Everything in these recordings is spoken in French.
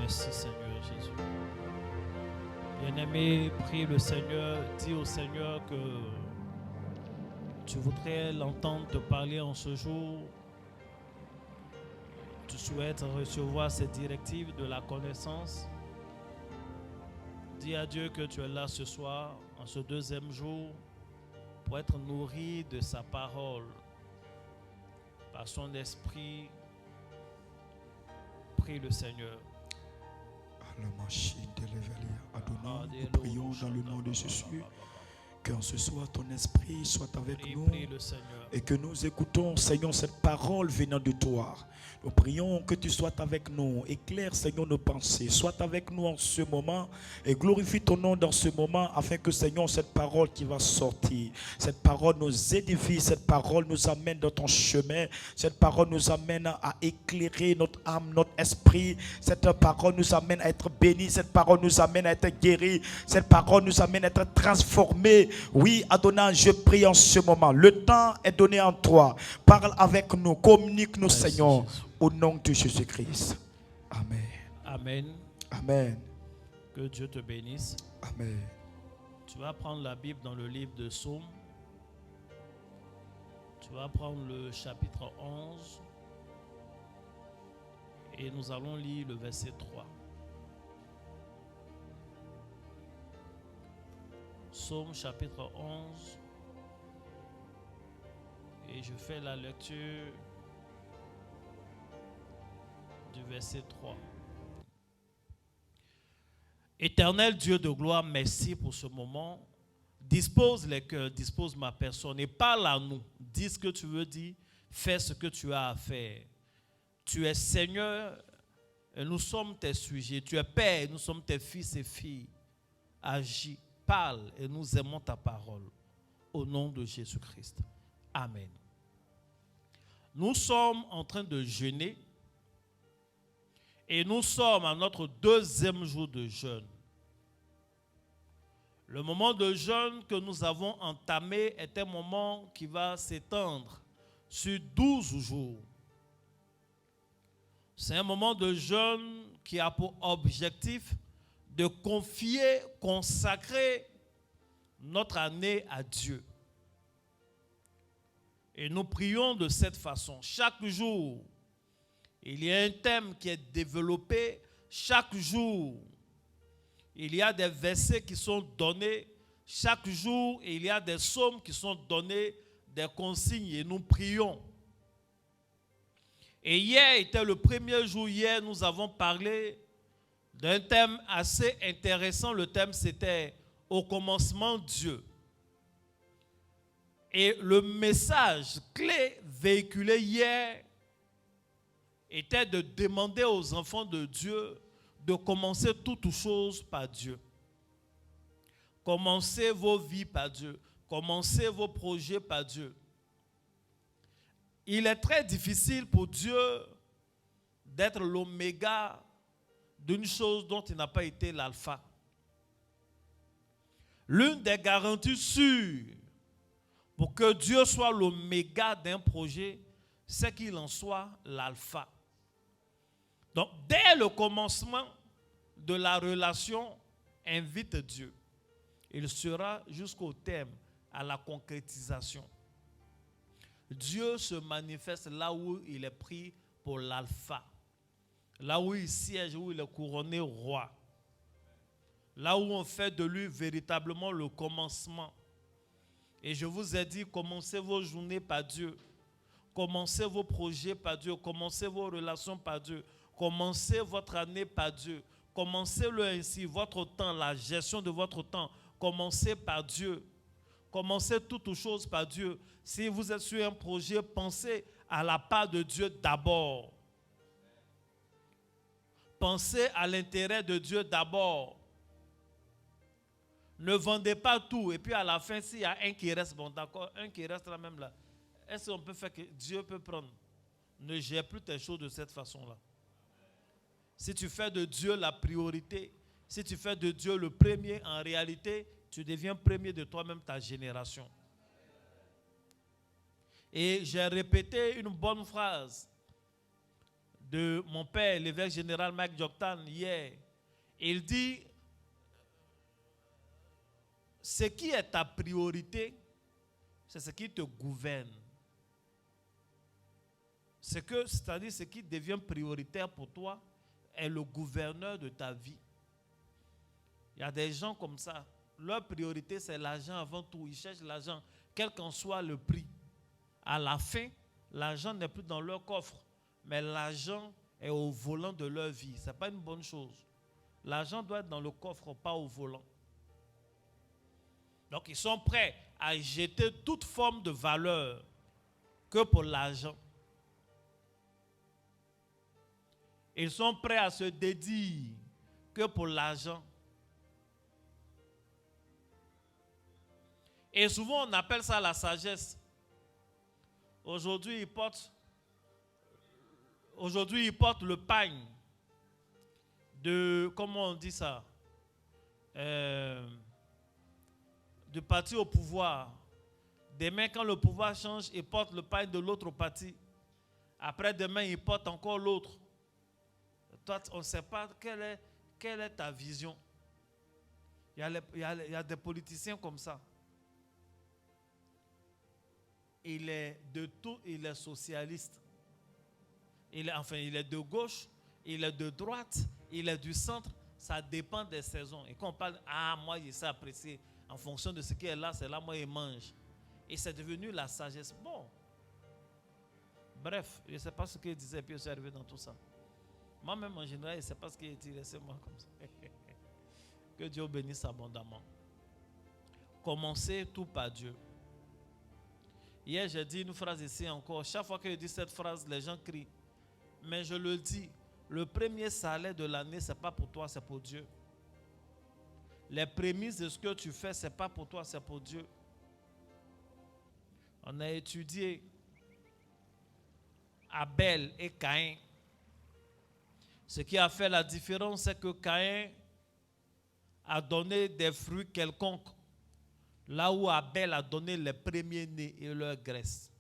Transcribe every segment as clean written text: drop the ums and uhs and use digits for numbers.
Merci Seigneur Jésus. Bien-aimé, prie le Seigneur, dis au Seigneur que tu voudrais l'entendre te parler en ce jour. Tu souhaites recevoir ces directives de la connaissance. Dis à Dieu que tu es là ce soir, en ce deuxième jour, pour être nourri de sa parole, par son esprit. Prie le Seigneur. Nous prions dans le nom de Jésus. Que ce soir ton esprit soit avec nous et que nous écoutons, Seigneur, cette parole venant de toi. Nous prions que tu sois avec nous, éclaire, Seigneur, nos pensées, sois avec nous en ce moment et glorifie ton nom dans ce moment afin que, Seigneur, cette parole qui va sortir, cette parole nous édifie, cette parole nous amène dans ton chemin, cette parole nous amène à éclairer notre âme, notre esprit, cette parole nous amène à être bénis, cette parole nous amène à être guéris, cette parole nous amène à être transformés. Oui, Adonai, je prie en ce moment. Le temps est donné en toi. Parle avec nous, communique-nous, Seigneur, au nom de Jésus-Christ. Amen. Amen. Amen. Que Dieu te bénisse. Amen. Tu vas prendre la Bible dans le livre de Psaume. Tu vas prendre le chapitre 11 et nous allons lire le verset 3. Psaume chapitre 11 et je fais la lecture du verset 3. Éternel Dieu de gloire, merci pour ce moment. Dispose les cœurs, dispose ma personne et parle à nous. Dis ce que tu veux dire, fais ce que tu as à faire. Tu es Seigneur et nous sommes tes sujets. Tu es Père et nous sommes tes fils et filles. Agis. Parle et nous aimons ta parole. Au nom de Jésus-Christ. Amen. Nous sommes en train de jeûner et nous sommes à notre deuxième jour de jeûne. Le moment de jeûne que nous avons entamé est un moment qui va s'étendre sur 12 jours. C'est un moment de jeûne qui a pour objectif de confier, consacrer notre année à Dieu. Et nous prions de cette façon. Chaque jour, il y a un thème qui est développé. Chaque jour, il y a des versets qui sont donnés. Chaque jour, il y a des psaumes qui sont donnés, des consignes et nous prions. Et hier était le premier jour. Hier, nous avons parlé d'un thème assez intéressant. Le thème, c'était « Au commencement, Dieu ». Et le message clé véhiculé hier était de demander aux enfants de Dieu de commencer toutes choses par Dieu. Commencez vos vies par Dieu. Commencez vos projets par Dieu. Il est très difficile pour Dieu d'être l'oméga d'une chose dont il n'a pas été l'alpha. L'une des garanties sûres pour que Dieu soit l'oméga d'un projet, c'est qu'il en soit l'alpha. Donc, dès le commencement de la relation, invite Dieu. Il sera jusqu'au terme, à la concrétisation. Dieu se manifeste là où il est pris pour l'alpha. Là où il siège, où il est couronné roi. Là où on fait de lui véritablement le commencement. Et je vous ai dit, commencez vos journées par Dieu. Commencez vos projets par Dieu. Commencez vos relations par Dieu. Commencez votre année par Dieu. Commencez-le ainsi, votre temps, la gestion de votre temps. Commencez par Dieu. Commencez toutes choses par Dieu. Si vous êtes sur un projet, pensez à la part de Dieu d'abord. Pensez à l'intérêt de Dieu d'abord. Ne vendez pas tout. Et puis à la fin, s'il y a un qui reste, bon d'accord, un qui reste là même là. Est-ce qu'on peut faire que Dieu peut prendre? Ne gère plus tes choses de cette façon-là. Si tu fais de Dieu la priorité, si tu fais de Dieu le premier, en réalité, tu deviens premier de toi-même, ta génération. Et j'ai répété une bonne phrase de mon père, l'évêque général Mike Joktan, hier. Il dit, ce qui est ta priorité, c'est ce qui te gouverne. C'est-à-dire ce qui devient prioritaire pour toi est le gouverneur de ta vie. Il y a des gens comme ça. Leur priorité, c'est l'argent avant tout. Ils cherchent l'argent, quel qu'en soit le prix. À la fin, l'argent n'est plus dans leur coffre, mais l'argent est au volant de leur vie. Ce n'est pas une bonne chose. L'argent doit être dans le coffre, pas au volant. Donc, ils sont prêts à jeter toute forme de valeur que pour l'argent. Ils sont prêts à se dédier que pour l'argent. Et souvent, on appelle ça la sagesse. Aujourd'hui, ils portent le pagne de, comment on dit ça, du parti au pouvoir. Demain, quand le pouvoir change, ils portent le pagne de l'autre parti. Après demain, ils portent encore l'autre. Toi, on ne sait pas quelle est ta vision. Il y a des politiciens comme ça. Il est de tout, il est socialiste. Il est de gauche, il est de droite, il est du centre. Ça dépend des saisons. Et quand on parle, moi, je sais apprécier. En fonction de ce qui est là, c'est là, moi, il mange. Et c'est devenu la sagesse. Bon. Bref, je ne sais pas ce qu'il disait, puis je suis arrivé dans tout ça. Moi-même, en général, je ne sais pas ce qu'il dit. Laissez-moi comme ça. Que Dieu bénisse abondamment. Commencez tout par Dieu. Hier, j'ai dit une phrase ici encore. Chaque fois que je dis cette phrase, les gens crient. Mais je le dis, le premier salaire de l'année, ce n'est pas pour toi, c'est pour Dieu. Les prémices de ce que tu fais, ce n'est pas pour toi, c'est pour Dieu. On a étudié Abel et Caïn. Ce qui a fait la différence, c'est que Caïn a donné des fruits quelconques, là où Abel a donné les premiers-nés et leur graisse.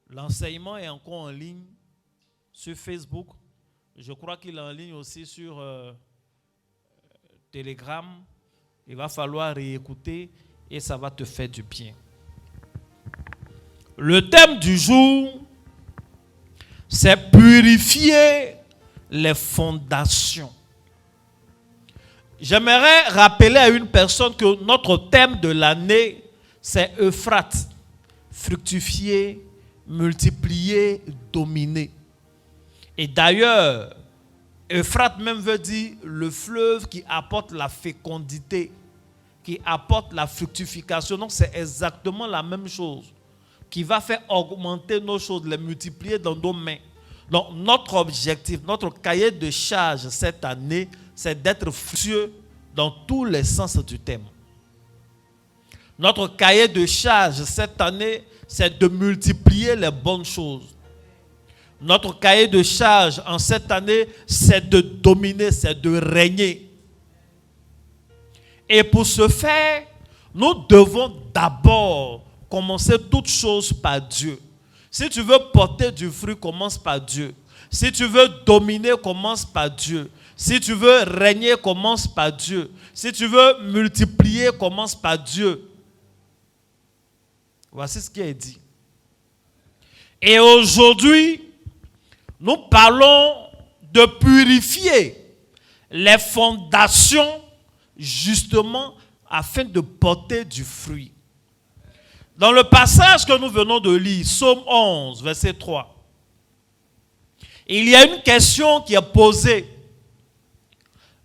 L'enseignement est encore en ligne sur Facebook. Je crois qu'il est en ligne aussi sur Telegram. Il va falloir réécouter et ça va te faire du bien. Le thème du jour, c'est purifier les fondations. J'aimerais rappeler à une personne que notre thème de l'année, c'est Euphrate. Fructifier, multiplier, dominer. Et d'ailleurs, Euphrate même veut dire le fleuve qui apporte la fécondité, qui apporte la fructification. Donc c'est exactement la même chose, qui va faire augmenter nos choses, les multiplier dans nos mains. Donc notre objectif, notre cahier de charge cette année, c'est d'être fructueux dans tous les sens du thème. Notre cahier de charge cette année, c'est de multiplier les bonnes choses. Notre cahier de charge en cette année, c'est de dominer, c'est de régner. Et pour ce faire, nous devons d'abord commencer toutes choses par Dieu. Si tu veux porter du fruit, commence par Dieu. Si tu veux dominer, commence par Dieu. Si tu veux régner, commence par Dieu. Si tu veux multiplier, commence par Dieu. Voici ce qui est dit. Et aujourd'hui, nous parlons de purifier les fondations justement afin de porter du fruit. Dans le passage que nous venons de lire, Psaume 11, verset 3, il y a une question qui est posée.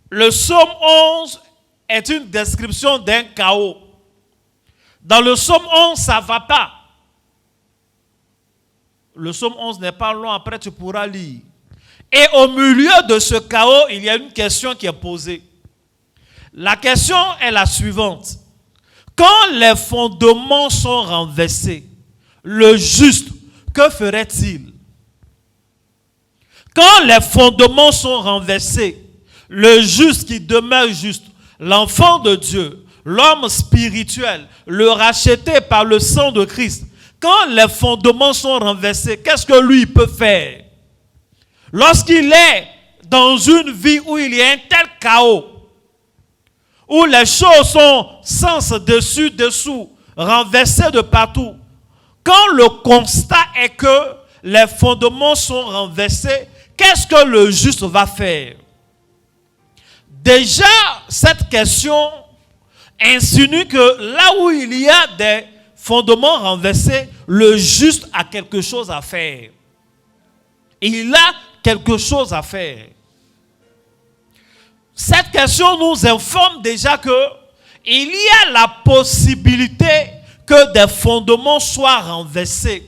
Le Psaume 11 est une description d'un chaos. Dans le Psaume 11, ça ne va pas. Le Psaume 11 n'est pas long, après tu pourras lire. Et au milieu de ce chaos, il y a une question qui est posée. La question est la suivante. Quand les fondements sont renversés, le juste, que ferait-il? Quand les fondements sont renversés, le juste qui demeure juste, l'enfant de Dieu, l'homme spirituel, le racheté par le sang de Christ, quand les fondements sont renversés, qu'est-ce que lui peut faire? Lorsqu'il est dans une vie où il y a un tel chaos, où les choses sont sens dessus, dessous, renversées de partout, quand le constat est que les fondements sont renversés, qu'est-ce que le juste va faire? Déjà, cette question insinue que là où il y a des fondements renversés, le juste a quelque chose à faire. Il a quelque chose à faire. Cette question nous informe déjà que il y a la possibilité que des fondements soient renversés.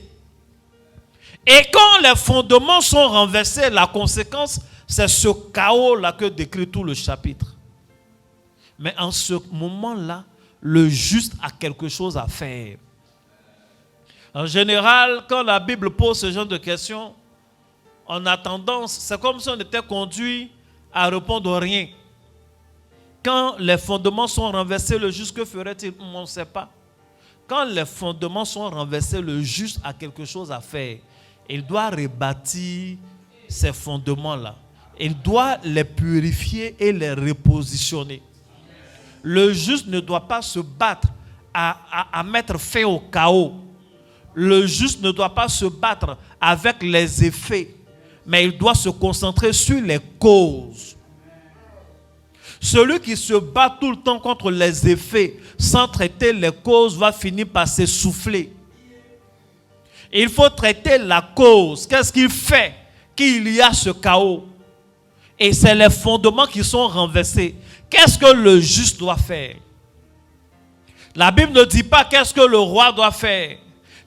Et quand les fondements sont renversés, la conséquence, c'est ce chaos-là que décrit tout le chapitre. Mais en ce moment-là, le juste a quelque chose à faire. En général, quand la Bible pose ce genre de questions, on a tendance, c'est comme si on était conduit à répondre rien. Quand les fondements sont renversés, le juste, que ferait-il? On ne sait pas. Quand les fondements sont renversés, le juste a quelque chose à faire. Il doit rebâtir ces fondements-là. Il doit les purifier et les repositionner. Le juste ne doit pas se battre à mettre fin au chaos. Le juste ne doit pas se battre avec les effets, mais il doit se concentrer sur les causes. Celui qui se bat tout le temps contre les effets sans traiter les causes va finir par s'essouffler. Il faut traiter la cause. Qu'est-ce qui fait qu'il y a ce chaos? Et c'est les fondements qui sont renversés. Qu'est-ce que le juste doit faire? La Bible ne dit pas qu'est-ce que le roi doit faire.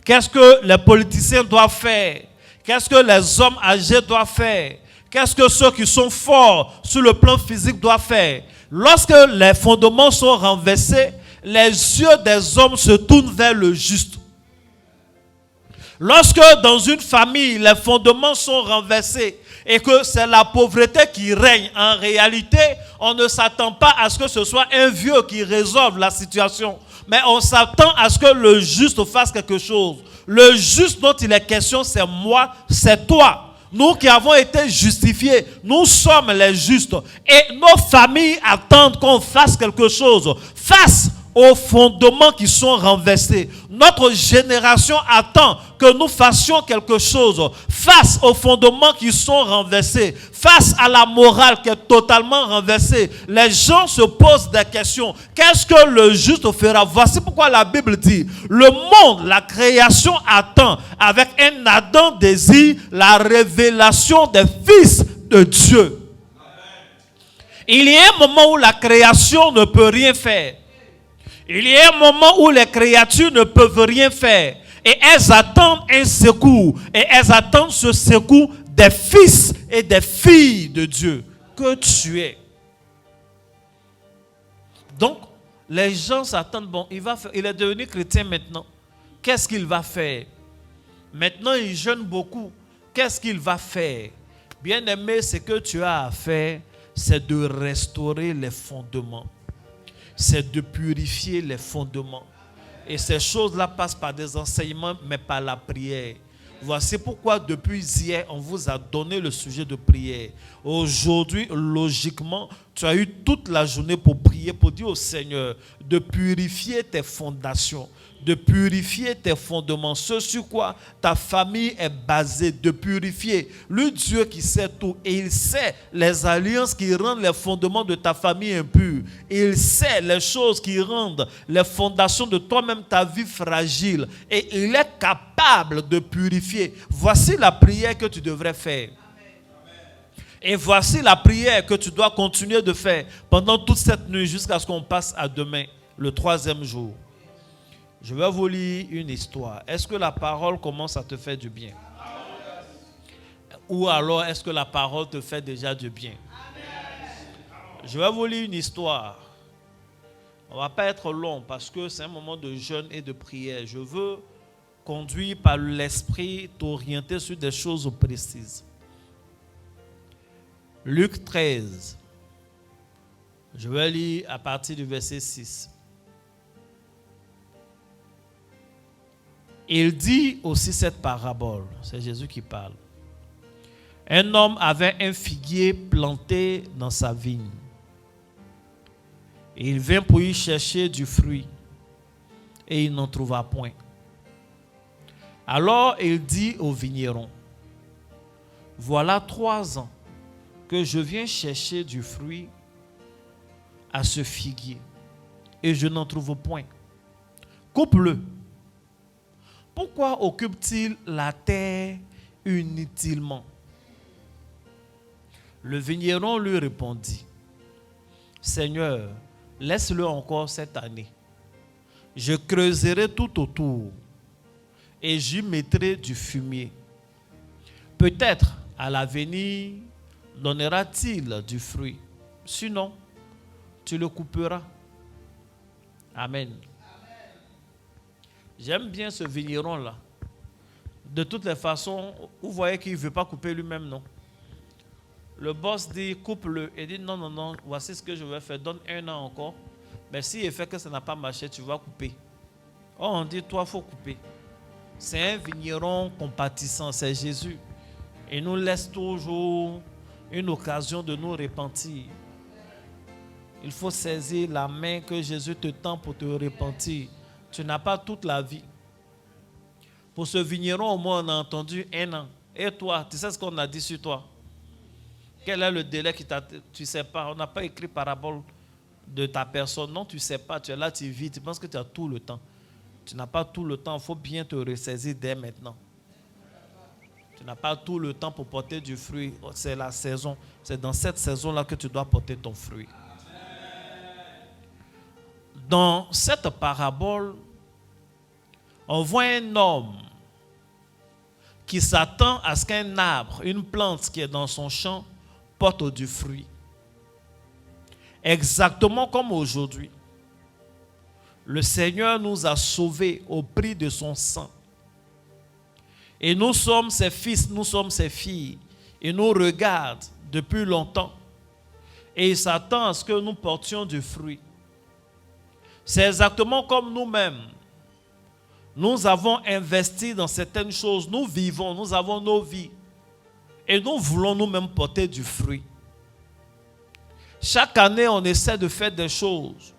Qu'est-ce que les politiciens doivent faire? Qu'est-ce que les hommes âgés doivent faire? Qu'est-ce que ceux qui sont forts sur le plan physique doivent faire? Lorsque les fondements sont renversés, les yeux des hommes se tournent vers le juste. Lorsque dans une famille, les fondements sont renversés et que c'est la pauvreté qui règne, en réalité, on ne s'attend pas à ce que ce soit un vieux qui résolve la situation. Mais on s'attend à ce que le juste fasse quelque chose. Le juste dont il est question, c'est moi, c'est toi. Nous qui avons été justifiés, nous sommes les justes. Et nos familles attendent qu'on fasse quelque chose face aux fondements qui sont renversés. Notre génération attend que nous fassions quelque chose face aux fondements qui sont renversés, face à la morale qui est totalement renversée. Les gens se posent des questions. Qu'est-ce que le juste fera? Voici pourquoi la Bible dit, le monde, la création attend avec un ardent désir la révélation des fils de Dieu. Il y a un moment où la création ne peut rien faire. Il y a un moment où les créatures ne peuvent rien faire. Et elles attendent un secours. Et elles attendent ce secours des fils et des filles de Dieu que tu es. Donc, les gens s'attendent, bon, il est devenu chrétien maintenant. Qu'est-ce qu'il va faire? Maintenant, il jeûne beaucoup. Qu'est-ce qu'il va faire? Bien-aimé, ce que tu as à faire, c'est de restaurer les fondements. C'est de purifier les fondements. Et ces choses-là passent par des enseignements, mais par la prière. Voici pourquoi depuis hier, on vous a donné le sujet de prière. Aujourd'hui, logiquement, tu as eu toute la journée pour prier, pour dire au Seigneur de purifier tes fondations, de purifier tes fondements, ce sur quoi ta famille est basée, de purifier. Le Dieu qui sait tout, et il sait les alliances qui rendent les fondements de ta famille impurs. Il sait les choses qui rendent les fondations de toi-même, ta vie fragile. Et il est capable de purifier. Voici la prière que tu devrais faire. Et voici la prière que tu dois continuer de faire pendant toute cette nuit jusqu'à ce qu'on passe à demain, le 3e jour. Je vais vous lire une histoire. Est-ce que la parole commence à te faire du bien? Ou alors est-ce que la parole te fait déjà du bien? Je vais vous lire une histoire. On ne va pas être long parce que c'est un moment de jeûne et de prière. Je veux conduire par l'esprit, t'orienter sur des choses précises. Luc 13. Je vais lire à partir du verset 6. Il dit aussi cette parabole. C'est Jésus qui parle. Un homme avait un figuier planté dans sa vigne. Et il vint pour y chercher du fruit. Et il n'en trouva point. Alors il dit au vigneron, voilà 3 ans que je viens chercher du fruit à ce figuier. Et je n'en trouve point. Coupe-le. Pourquoi occupe-t-il la terre inutilement? Le vigneron lui répondit, Seigneur, laisse-le encore cette année. Je creuserai tout autour et j'y mettrai du fumier. Peut-être à l'avenir donnera-t-il du fruit. Sinon, tu le couperas. Amen. J'aime bien ce vigneron-là. De toutes les façons, vous voyez qu'il ne veut pas couper lui-même, non? Le boss dit, coupe-le. Il dit, non, non, non, voici ce que je vais faire. Donne 1 an encore. Mais s'il fait que ça n'a pas marché, tu vas couper. Oh, on dit, toi, il faut couper. C'est un vigneron compatissant, c'est Jésus. Il nous laisse toujours une occasion de nous repentir. Il faut saisir la main que Jésus te tend pour te repentir. Tu n'as pas toute la vie. Pour ce vigneron, au moins, on a entendu 1 an. Et toi, tu sais ce qu'on a dit sur toi? Quel est le délai qui t'a... Tu ne sais pas. On n'a pas écrit parabole de ta personne. Non, tu ne sais pas. Tu es là, tu vis. Tu penses que tu as tout le temps. Tu n'as pas tout le temps. Il faut bien te ressaisir dès maintenant. Tu n'as pas tout le temps pour porter du fruit. C'est la saison. C'est dans cette saison-là que tu dois porter ton fruit. Dans cette parabole, on voit un homme qui s'attend à ce qu'un arbre, une plante qui est dans son champ, porte du fruit. Exactement comme aujourd'hui. Le Seigneur nous a sauvés au prix de son sang. Et nous sommes ses fils, nous sommes ses filles. Il nous regarde depuis longtemps. Et il s'attend à ce que nous portions du fruit. C'est exactement comme nous-mêmes. Nous avons investi dans certaines choses. Nous vivons, nous avons nos vies. Et nous voulons nous-mêmes porter du fruit. Chaque année, on essaie de faire des choses.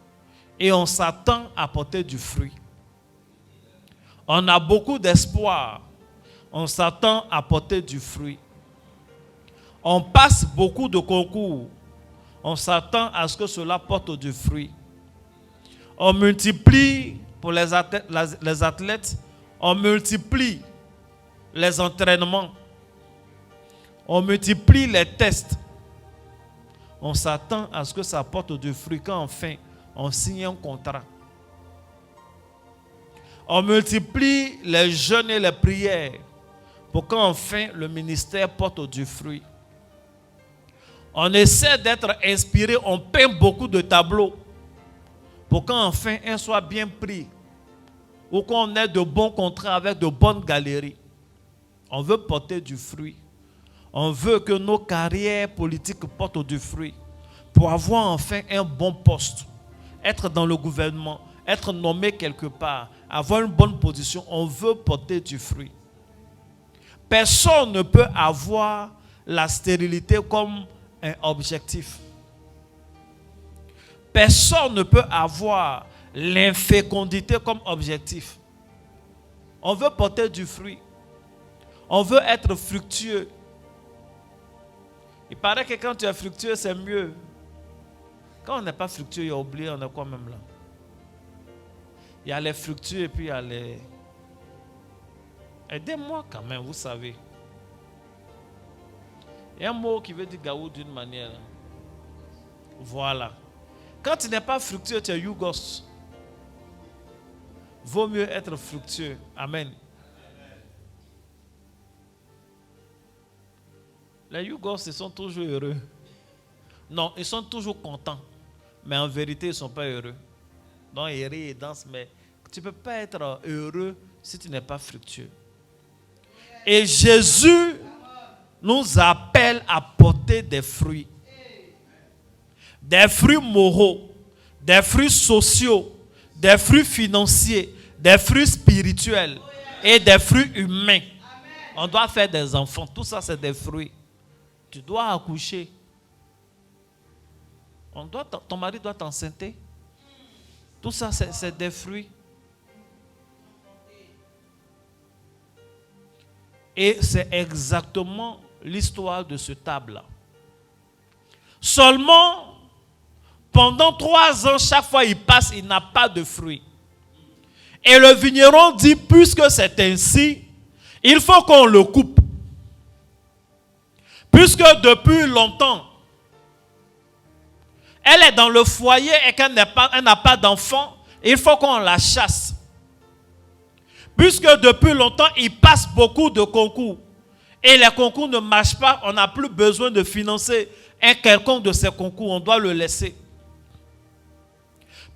Et on s'attend à porter du fruit. On a beaucoup d'espoir. On s'attend à porter du fruit. On passe beaucoup de concours. On s'attend à ce que cela porte du fruit. On multiplie pour les athlètes, on multiplie les entraînements. On multiplie les tests. On s'attend à ce que ça porte du fruit quand enfin on signe un contrat. On multiplie les jeûnes et les prières pour qu'enfin le ministère porte du fruit. On essaie d'être inspiré, on peint beaucoup de tableaux pour qu'enfin un soit bien pris ou qu'on ait de bons contrats avec de bonnes galeries. On veut porter du fruit. On veut que nos carrières politiques portent du fruit pour avoir enfin un bon poste, être dans le gouvernement, être nommé quelque part, avoir une bonne position. On veut porter du fruit. Personne ne peut avoir la stérilité comme un objectif. Personne ne peut avoir l'infécondité comme objectif. On veut porter du fruit. On veut être fructueux. Il paraît que quand tu es fructueux, c'est mieux. Quand on n'est pas fructueux, il y a oublié, on est quoi même là? Il y a les fructueux et puis il y a les... Aidez-moi quand même, vous savez. Il y a un mot qui veut dire gaou d'une manière. Voilà. Quand tu n'es pas fructueux, tu es yougos. Vaut mieux être fructueux. Amen. Les yougos, ils sont toujours heureux. Non, ils sont toujours contents. Mais en vérité, ils ne sont pas heureux. Donc, ils rient et dansent, mais tu ne peux pas être heureux si tu n'es pas fructueux. Et Jésus nous appelle à porter des fruits. Des fruits moraux, des fruits sociaux, des fruits financiers, des fruits spirituels et des fruits humains. On doit faire des enfants. Tout ça, c'est des fruits. Tu dois accoucher. Ton mari doit t'enceinter. Tout ça, c'est des fruits. Et c'est exactement l'histoire de ce table-là. Seulement, pendant 3 ans, chaque fois il passe, il n'a pas de fruits. Et le vigneron dit, puisque c'est ainsi, il faut qu'on le coupe. Puisque depuis longtemps, elle est dans le foyer et qu'elle n'a pas d'enfant, il faut qu'on la chasse. Puisque depuis longtemps, il passe beaucoup de concours. Et les concours ne marchent pas, on n'a plus besoin de financer un quelconque de ces concours, on doit le laisser.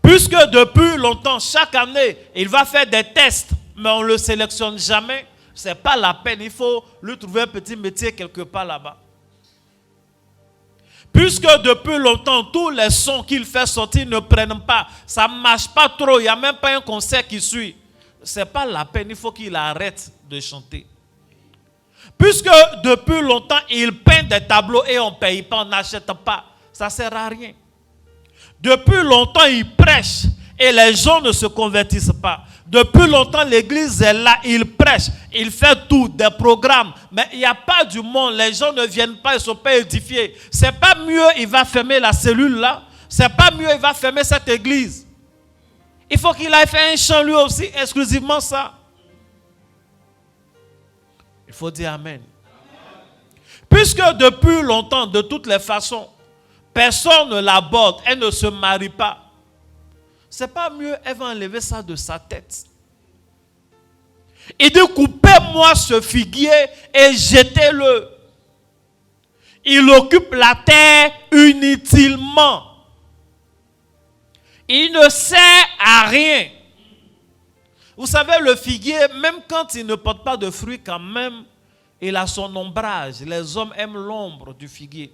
Puisque depuis longtemps, chaque année, il va faire des tests, mais on ne le sélectionne jamais, ce n'est pas la peine, il faut lui trouver un petit métier quelque part là-bas. Puisque depuis longtemps, tous les sons qu'il fait sortir ne prennent pas, ça ne marche pas trop, il n'y a même pas un concert qui suit. Ce n'est pas la peine, il faut qu'il arrête de chanter. Puisque depuis longtemps, il peint des tableaux et on ne paye pas, on n'achète pas, ça ne sert à rien. Depuis longtemps, il prêche et les gens ne se convertissent pas. Depuis longtemps, l'église est là, il prêche, il fait tout, des programmes. Mais il n'y a pas du monde, les gens ne viennent pas, ils ne sont pas édifiés. C'est pas mieux, il va fermer la cellule là. C'est pas mieux, il va fermer cette église. Il faut qu'il aille faire un chant lui aussi, exclusivement ça. Il faut dire Amen. Puisque depuis longtemps, de toutes les façons, personne ne l'aborde, elle ne se marie pas. C'est pas mieux, elle va enlever ça de sa tête. Il dit, coupez-moi ce figuier et jetez-le. Il occupe la terre inutilement. Il ne sert à rien. Vous savez, le figuier, même quand il ne porte pas de fruits, quand même, il a son ombrage. Les hommes aiment l'ombre du figuier.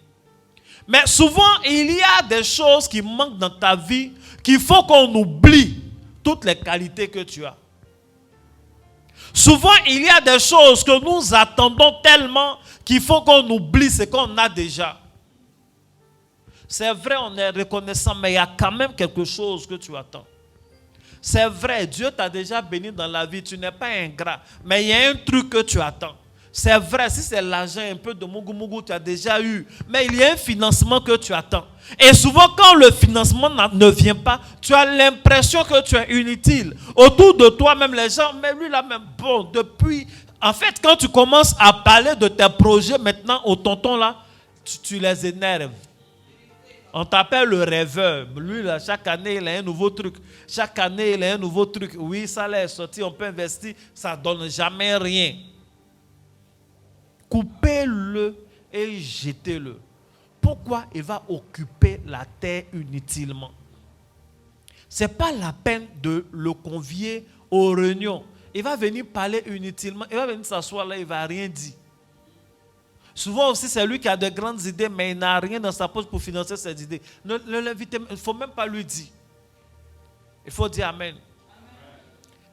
Mais souvent, il y a des choses qui manquent dans ta vie qu'il faut qu'on oublie toutes les qualités que tu as. Souvent, il y a des choses que nous attendons tellement qu'il faut qu'on oublie ce qu'on a déjà. C'est vrai, on est reconnaissant, mais il y a quand même quelque chose que tu attends. C'est vrai, Dieu t'a déjà béni dans la vie, tu n'es pas ingrat, mais il y a un truc que tu attends. C'est vrai, si c'est l'argent, un peu de mougou, tu as déjà eu. Mais il y a un financement que tu attends. Et souvent, quand le financement ne vient pas, tu as l'impression que tu es inutile. Autour de toi, même les gens, mais lui là même, bon, depuis... En fait, quand tu commences à parler de tes projets maintenant au tonton là, tu les énerves. On t'appelle le rêveur. Lui là, chaque année, il a un nouveau truc. Chaque année, il a un nouveau truc. Oui, ça là est sorti, on peut investir, ça ne donne jamais rien. Coupez-le et jetez-le. Pourquoi il va occuper la terre inutilement? Ce n'est pas la peine de le convier aux réunions. Il va venir parler inutilement. Il va venir s'asseoir là, il ne va rien dire. Souvent aussi, c'est lui qui a de grandes idées, mais il n'a rien dans sa poche pour financer ses idées. Ne l'invitez, il ne faut même pas lui dire. Il faut dire Amen.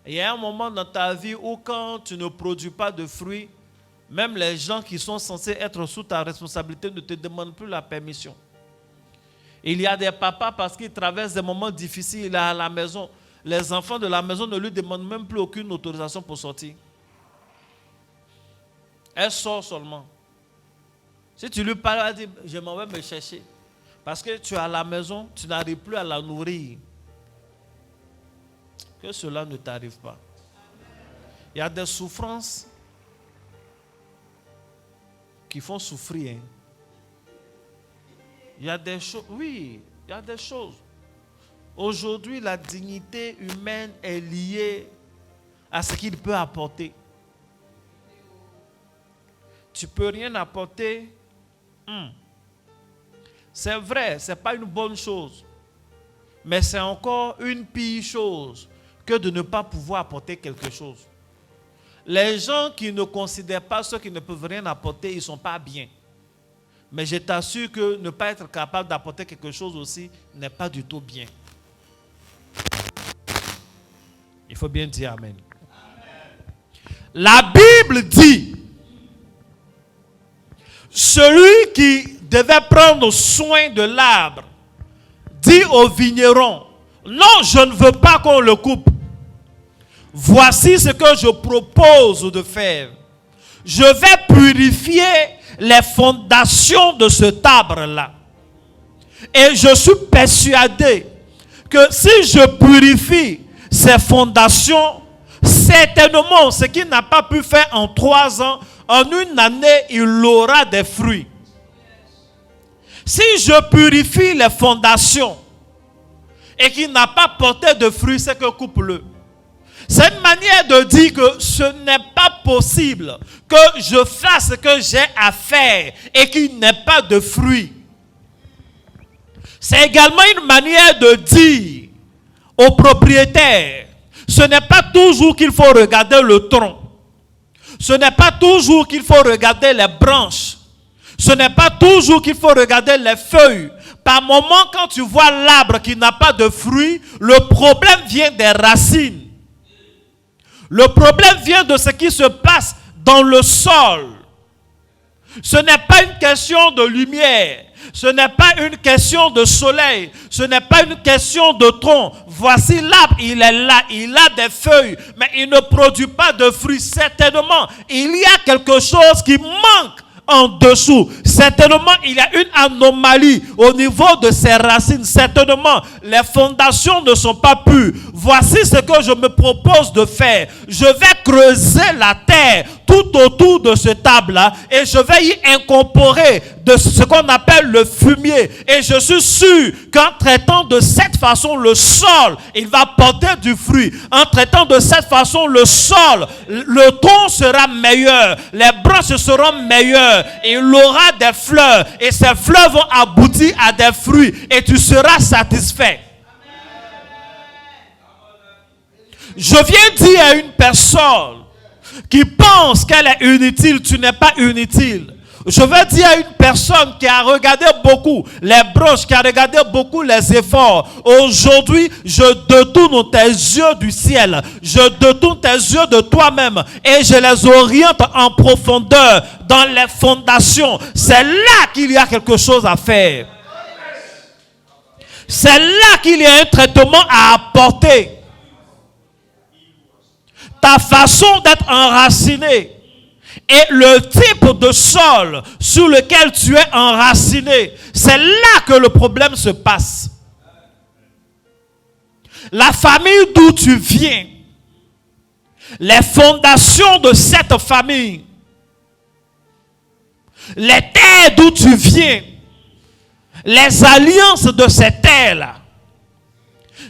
Il y a un moment dans ta vie où quand tu ne produis pas de fruits, même les gens qui sont censés être sous ta responsabilité ne te demandent plus la permission. Il y a des papas, parce qu'ils traversent des moments difficiles à la maison, les enfants de la maison ne lui demandent même plus aucune autorisation pour sortir. Elle sort seulement. Si tu lui parles, elle dit, je m'en vais me chercher. Parce que tu es à la maison, tu n'arrives plus à la nourrir. Que cela ne t'arrive pas. Il y a des souffrances qui font souffrir. Il y a des choses, oui, il y a des choses. Aujourd'hui, la dignité humaine est liée à ce qu'il peut apporter. Tu ne peux rien apporter. C'est vrai, ce n'est pas une bonne chose. Mais c'est encore une pire chose que de ne pas pouvoir apporter quelque chose. Les gens qui ne considèrent pas ceux qui ne peuvent rien apporter, ils ne sont pas bien. Mais je t'assure que ne pas être capable d'apporter quelque chose aussi n'est pas du tout bien. Il faut bien dire Amen. La Bible dit, Celui qui devait prendre soin de l'arbre dit au vigneron, non, je ne veux pas qu'on le coupe. Voici ce que je propose de faire. Je vais purifier les fondations de cet arbre-là. Et je suis persuadé que si je purifie ces fondations, certainement, ce qu'il n'a pas pu faire en 3 ans, en une année, il aura des fruits. Si je purifie les fondations et qu'il n'a pas porté de fruits, c'est que coupe-le. C'est une manière de dire que ce n'est pas possible que je fasse ce que j'ai à faire et qu'il n'ait pas de fruits. C'est également une manière de dire au propriétaire, ce n'est pas toujours qu'il faut regarder le tronc. Ce n'est pas toujours qu'il faut regarder les branches. Ce n'est pas toujours qu'il faut regarder les feuilles. Par moment, quand tu vois l'arbre qui n'a pas de fruits, le problème vient des racines. Le problème vient de ce qui se passe dans le sol. Ce n'est pas une question de lumière. Ce n'est pas une question de soleil. Ce n'est pas une question de tronc. Voici l'arbre, il est là. Il a des feuilles, mais il ne produit pas de fruits. Certainement, il y a quelque chose qui manque en dessous. Certainement, il y a une anomalie au niveau de ses racines. Certainement, les fondations ne sont pas pures. Voici ce que je me propose de faire. Je vais creuser la terre tout autour de ce arbre-là et je vais y incorporer de ce qu'on appelle le fumier. Et je suis sûr qu'en traitant de cette façon le sol, il va porter du fruit. En traitant de cette façon le sol, le tronc sera meilleur, les branches seront meilleures, et il aura des fleurs et ces fleurs vont aboutir à des fruits et tu seras satisfait. Je viens dire à une personne qui pense qu'elle est inutile, tu n'es pas inutile. Je veux dire à une personne qui a regardé beaucoup les branches, qui a regardé beaucoup les efforts. Aujourd'hui, je détourne tes yeux du ciel. Je détourne tes yeux de toi-même et je les oriente en profondeur dans les fondations. C'est là qu'il y a quelque chose à faire. C'est là qu'il y a un traitement à apporter. Ta façon d'être enraciné et le type de sol sur lequel tu es enraciné, c'est là que le problème se passe. La famille d'où tu viens, les fondations de cette famille, les terres d'où tu viens, les alliances de ces terres-là,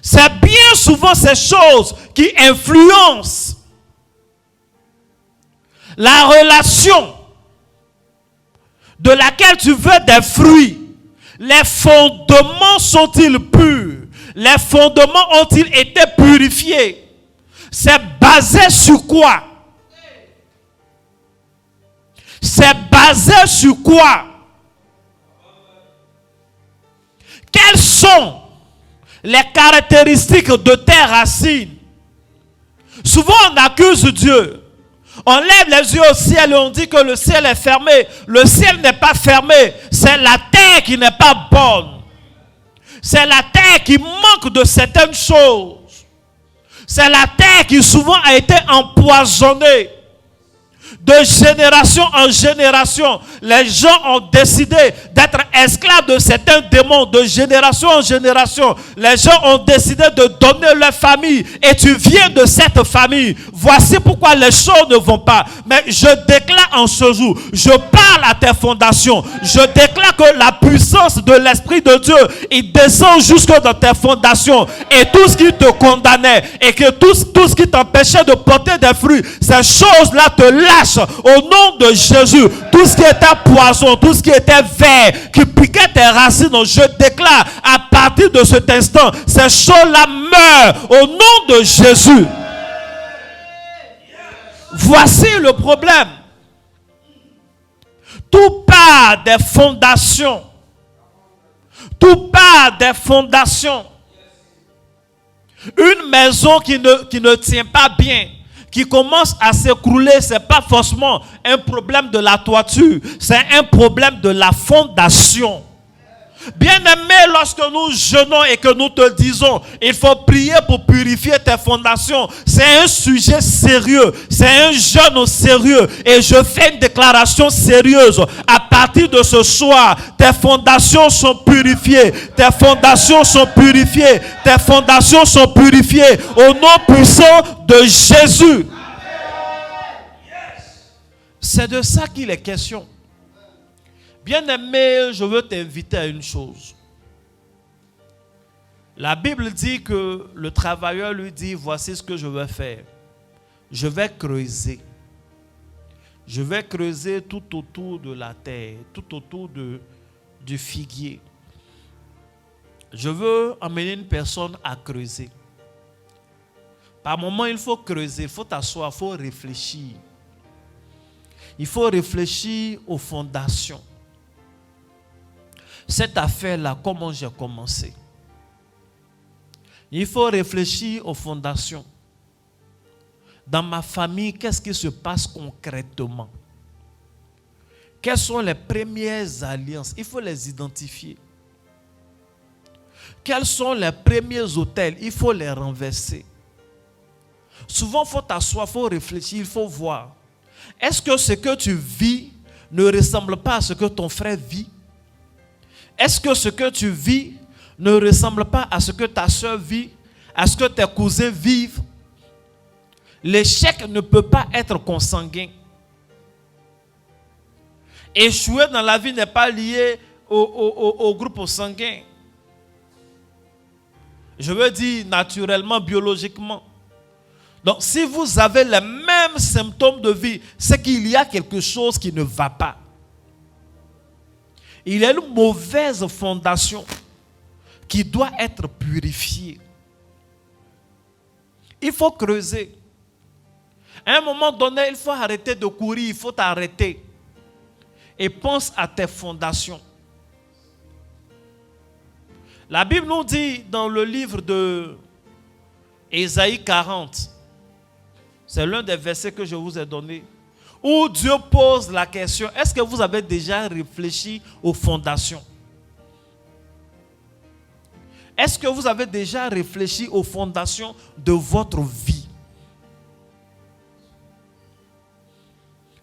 c'est bien souvent ces choses qui influencent la relation de laquelle tu veux des fruits. Les fondements sont-ils purs? Les fondements ont-ils été purifiés? C'est basé sur quoi? C'est basé sur quoi? Quelles sont les caractéristiques de tes racines? Souvent on accuse Dieu. On lève les yeux au ciel et on dit que le ciel est fermé. Le ciel n'est pas fermé. C'est la terre qui n'est pas bonne. C'est la terre qui manque de certaines choses. C'est la terre qui souvent a été empoisonnée. De génération en génération, les gens ont décidé d'être esclaves de certains démons. De génération en génération, les gens ont décidé de donner leur famille. Et tu viens de cette famille. Voici pourquoi les choses ne vont pas. Mais je déclare en ce jour, je parle à tes fondations. Je déclare que la puissance de l'Esprit de Dieu, il descend jusque dans tes fondations. Et tout ce qui te condamnait, et que tout ce qui t'empêchait de porter des fruits, ces choses-là te lâchent. Au nom de Jésus, tout ce qui était poison, tout ce qui était vert, qui piquait tes racines, je déclare à partir de cet instant, ces choses-là meurent au nom de Jésus. Voici le problème. Tout part des fondations. Tout part des fondations. Une maison qui ne tient pas bien, qui commence à s'écrouler, ce n'est pas forcément un problème de la toiture, c'est un problème de la fondation. Bien-aimé, lorsque nous jeûnons et que nous te disons, il faut prier pour purifier tes fondations, c'est un sujet sérieux, c'est un jeûne sérieux. Et je fais une déclaration sérieuse. À partir de ce soir, tes fondations sont purifiées, tes fondations sont purifiées, tes fondations sont purifiées au nom puissant de Jésus. C'est de ça qu'il est question. Bien-aimé, je veux t'inviter à une chose. La Bible dit que le travailleur lui dit, voici ce que je vais faire. Je vais creuser. Je vais creuser tout autour de la terre, tout autour du figuier. Je veux amener une personne à creuser. Par moment, il faut creuser, il faut t'asseoir, il faut réfléchir. Il faut réfléchir aux fondations. Cette affaire-là, comment j'ai commencé? Il faut réfléchir aux fondations. Dans ma famille, qu'est-ce qui se passe concrètement? Quelles sont les premières alliances? Il faut les identifier. Quels sont les premiers autels? Il faut les renverser. Souvent, il faut t'asseoir, il faut réfléchir, il faut voir. Est-ce que ce que tu vis ne ressemble pas à ce que ton frère vit? Est-ce que ce que tu vis ne ressemble pas à ce que ta soeur vit, à ce que tes cousins vivent? L'échec ne peut pas être consanguin. Échouer dans la vie n'est pas lié au groupe sanguin. Je veux dire naturellement, biologiquement. Donc, si vous avez les mêmes symptômes de vie, c'est qu'il y a quelque chose qui ne va pas. Il y a une mauvaise fondation qui doit être purifiée. Il faut creuser. À un moment donné, il faut arrêter de courir, il faut t'arrêter. Et pense à tes fondations. La Bible nous dit dans le livre de Ésaïe 40, c'est l'un des versets que je vous ai donné, où Dieu pose la question, est-ce que vous avez déjà réfléchi aux fondations? Est-ce que vous avez déjà réfléchi aux fondations de votre vie?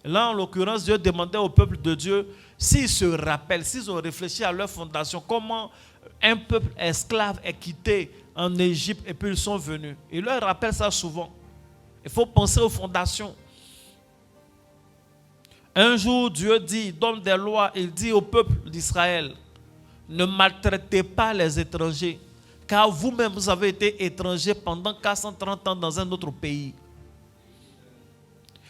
Là, en l'occurrence, Dieu demandait au peuple de Dieu s'ils se rappellent, s'ils ont réfléchi à leurs fondations, comment un peuple esclave est quitté en Égypte et puis ils sont venus. Il leur rappelle ça souvent. Il faut penser aux fondations. Un jour, Dieu dit, il donne des lois, il dit au peuple d'Israël, ne maltraitez pas les étrangers, car vous-même vous avez été étrangers pendant 430 ans dans un autre pays.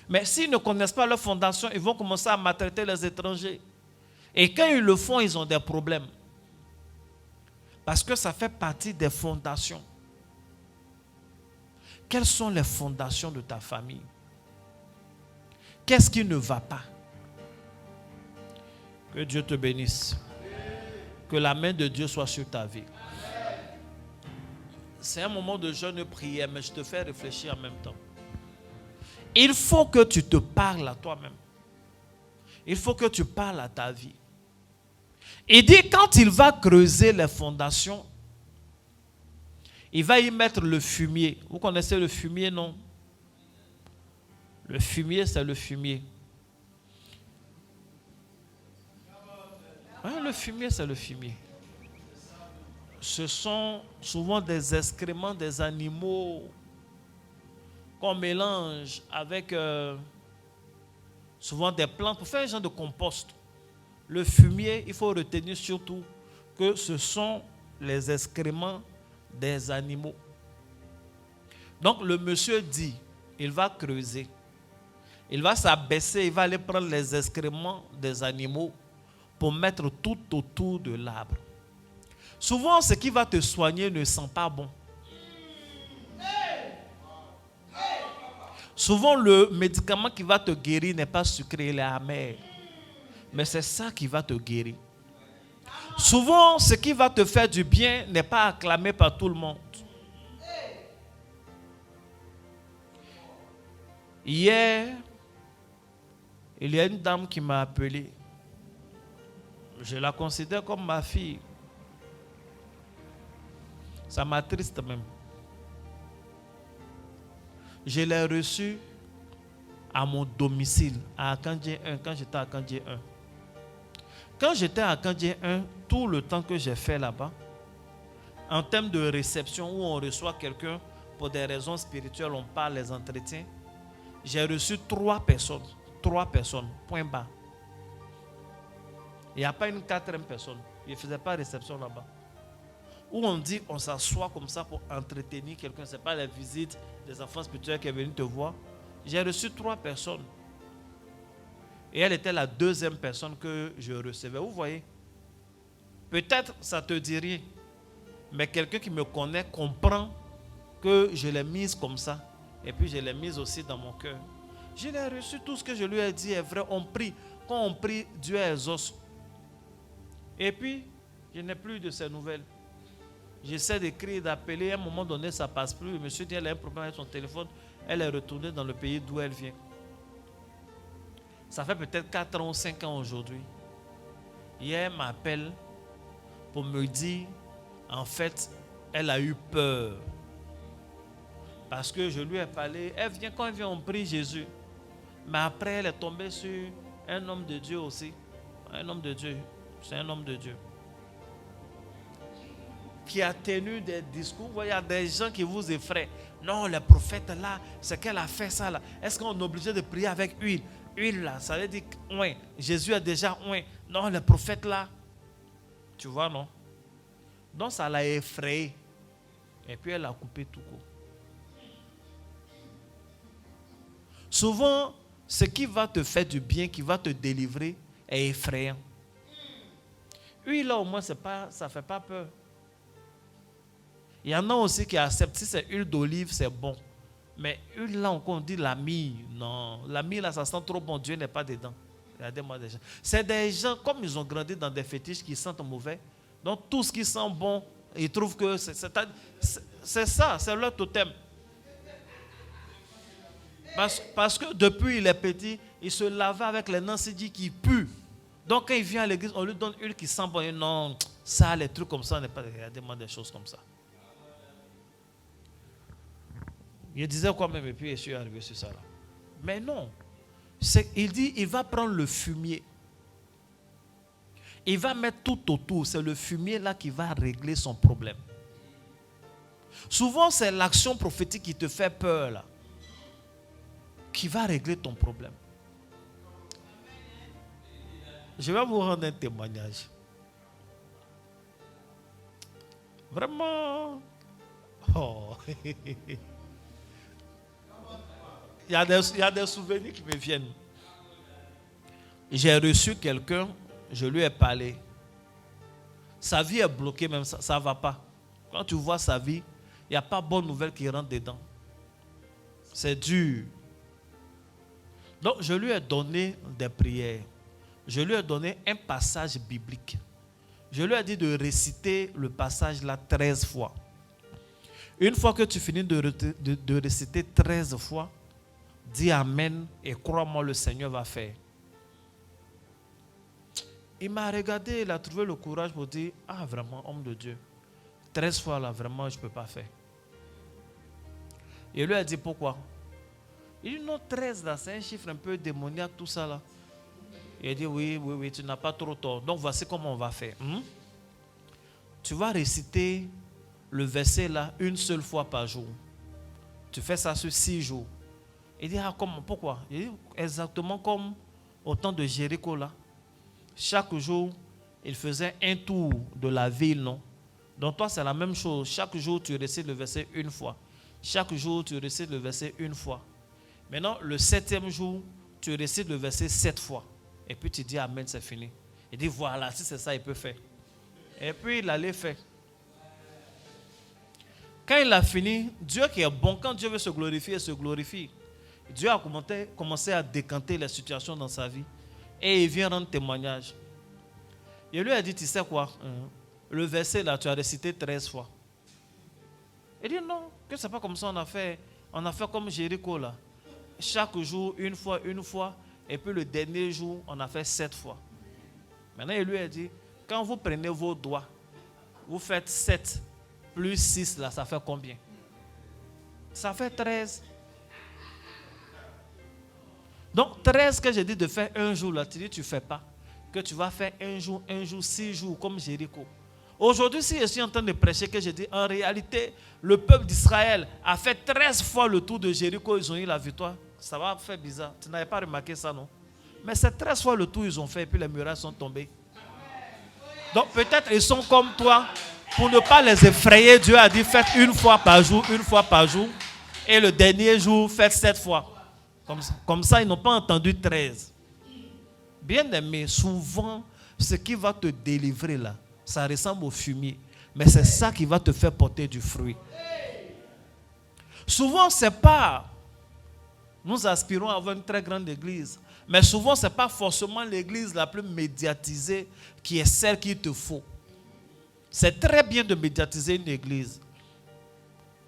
Mais s'ils ne connaissent pas leurs fondations, ils vont commencer à maltraiter les étrangers. Et quand ils le font, ils ont des problèmes. Parce que ça fait partie des fondations. Quelles sont les fondations de ta famille? Qu'est-ce qui ne va pas? Que Dieu te bénisse. Que la main de Dieu soit sur ta vie. C'est un moment de jeûne et prière, mais je te fais réfléchir en même temps. Il faut que tu te parles à toi-même. Il faut que tu parles à ta vie. Il dit quand il va creuser les fondations, il va y mettre le fumier. Vous connaissez le fumier, non? Le fumier, c'est le fumier. Ouais, le fumier, c'est le fumier. Ce sont souvent des excréments des animaux qu'on mélange avec souvent des plantes pour faire un genre de compost. Le fumier, il faut retenir surtout que ce sont les excréments des animaux. Donc le monsieur dit, il va creuser. Il va s'abaisser, il va aller prendre les excréments des animaux pour mettre tout autour de l'arbre. Souvent, ce qui va te soigner ne sent pas bon. Souvent, le médicament qui va te guérir n'est pas sucré, il est amer. Mais c'est ça qui va te guérir. Souvent, ce qui va te faire du bien n'est pas acclamé par tout le monde. Hier, il y a une dame qui m'a appelé. Je la considère comme ma fille. Ça m'attriste même. Je l'ai reçue à mon domicile, à Akandje 1, quand j'étais à Akandje 1. Quand j'étais à Akandje 1, tout le temps que j'ai fait là-bas, en termes de réception où on reçoit quelqu'un pour des raisons spirituelles, on parle les entretiens, j'ai reçu 3 personnes. 3 personnes, point bas. Il n'y a pas une 4e personne. Je ne faisais pas réception là-bas. Où on dit, on s'assoit comme ça pour entretenir quelqu'un. Ce n'est pas la visite des enfants spirituels qui est venu te voir. J'ai reçu 3 personnes. Et elle était la 2e personne que je recevais. Vous voyez? Peut-être ça te dit rien. Mais quelqu'un qui me connaît comprend que je l'ai mise comme ça. Et puis je l'ai mise aussi dans mon cœur. Je l'ai reçu, tout ce que je lui ai dit est vrai. On prie. Quand on prie, Dieu exauce. Et puis, je n'ai plus de ces nouvelles. J'essaie d'écrire, d'appeler. À un moment donné, ça ne passe plus. Le monsieur dit qu'elle a un problème avec son téléphone. Elle est retournée dans le pays d'où elle vient. Ça fait peut-être 4 ans ou 5 ans aujourd'hui. Hier, elle m'appelle pour me dire, en fait, elle a eu peur. Parce que je lui ai parlé. Quand elle vient, on prie Jésus. Mais après, elle est tombée sur un homme de Dieu aussi. Un homme de Dieu. C'est un homme de Dieu. Qui a tenu des discours. Il y a des gens qui vous effraient. Non, le prophète là, c'est qu'elle a fait ça là. Est-ce qu'on est obligé de prier avec huile? Huile là, ça veut dire oui. Jésus a déjà oui. Non, le prophète là. Tu vois, non? Donc ça l'a effrayée. Et puis elle a coupé tout court. Souvent, ce qui va te faire du bien, qui va te délivrer, est effrayant. Huile là, au moins, ça ne fait pas peur. Il y en a aussi qui acceptent. Si c'est huile d'olive, c'est bon. Mais huile là, on dit la mie. Non, la mie là, ça sent trop bon. Dieu n'est pas dedans. Regardez-moi déjà. C'est des gens, comme ils ont grandi dans des fétiches qui sentent mauvais. Donc tout ce qui sent bon, ils trouvent que c'est ça, c'est leur totem. Parce que depuis il est petit, il se lavait avec les nansidis qui puent. Donc quand il vient à l'église, on lui donne une qui sent bon. Et non, ça, les trucs comme ça, on n'est pas. Regardez-moi des choses comme ça. Il disait quoi même, et puis je suis arrivé sur ça là. Mais non. Il dit, il va prendre le fumier. Il va mettre tout autour. C'est le fumier là qui va régler son problème. Souvent, c'est l'action prophétique qui te fait peur là, qui va régler ton problème. Je vais vous rendre un témoignage. Vraiment. Oh. Il y a des souvenirs qui me viennent. J'ai reçu quelqu'un, je lui ai parlé. Sa vie est bloquée même, ça ne va pas. Quand tu vois sa vie, il n'y a pas de bonne nouvelle qui rentre dedans. C'est dur. Donc je lui ai donné des prières. Je lui ai donné un passage biblique. Je lui ai dit de réciter le passage là 13 fois. Une fois que tu finis de réciter 13 fois, dis Amen et crois-moi, le Seigneur va faire. Il m'a regardé, il a trouvé le courage pour dire, ah vraiment, homme de Dieu, 13 fois là, vraiment, je ne peux pas faire. Et lui a dit, pourquoi? Il dit, non, 13 là, c'est un chiffre un peu démoniaque, tout ça là. Il a dit, oui, tu n'as pas trop tort. Donc voici comment on va faire. Tu vas réciter le verset là une seule fois par jour. Tu fais ça sur 6 jours. Il dit, ah comment, pourquoi? Il dit, exactement comme au temps de Jéricho là. Chaque jour, il faisait un tour de la ville, non? Donc toi, c'est la même chose. Chaque jour, tu récites le verset une fois. Chaque jour, tu récites le verset une fois. Maintenant, le 7e jour, tu récites le verset 7 fois. Et puis tu dis Amen, c'est fini. Il dit, voilà, si c'est ça, il peut faire. Et puis il allait faire. Quand il a fini, Dieu qui est bon, quand Dieu veut se glorifier, il se glorifie. Dieu a commencé à décanter les situations dans sa vie. Et il vient rendre témoignage. Il lui a dit, tu sais quoi? Le verset là, tu as récité 13 fois. Il dit non, que c'est pas comme ça on a fait. On a fait comme Jéricho là. chaque jour, une fois, et puis le dernier jour, on a fait 7 fois. Maintenant, il lui a dit, quand vous prenez vos doigts, vous faites 7 plus 6, là, ça fait combien? Ça fait 13. Donc, 13 que j'ai dit de faire un jour, là, tu dis, tu ne fais pas. Que tu vas faire un jour, 6 jours, comme Jéricho. Aujourd'hui, si je suis en train de prêcher, que je dis, en réalité, le peuple d'Israël a fait 13 fois le tour de Jéricho, ils ont eu la victoire. Ça va faire bizarre. Tu n'avais pas remarqué ça, non? Mais c'est 13 fois le tour ils ont fait, et puis les murailles sont tombées. Donc, peut-être ils sont comme toi. Pour ne pas les effrayer, Dieu a dit, faites une fois par jour, et le dernier jour, faites 7 fois. Comme ça, ils n'ont pas entendu 13. Bien aimé, souvent, ce qui va te délivrer là, ça ressemble au fumier. Mais c'est ça qui va te faire porter du fruit. Souvent, c'est pas... Nous aspirons à avoir une très grande église. Mais souvent, ce n'est pas forcément l'église la plus médiatisée qui est celle qu'il te faut. C'est très bien de médiatiser une église.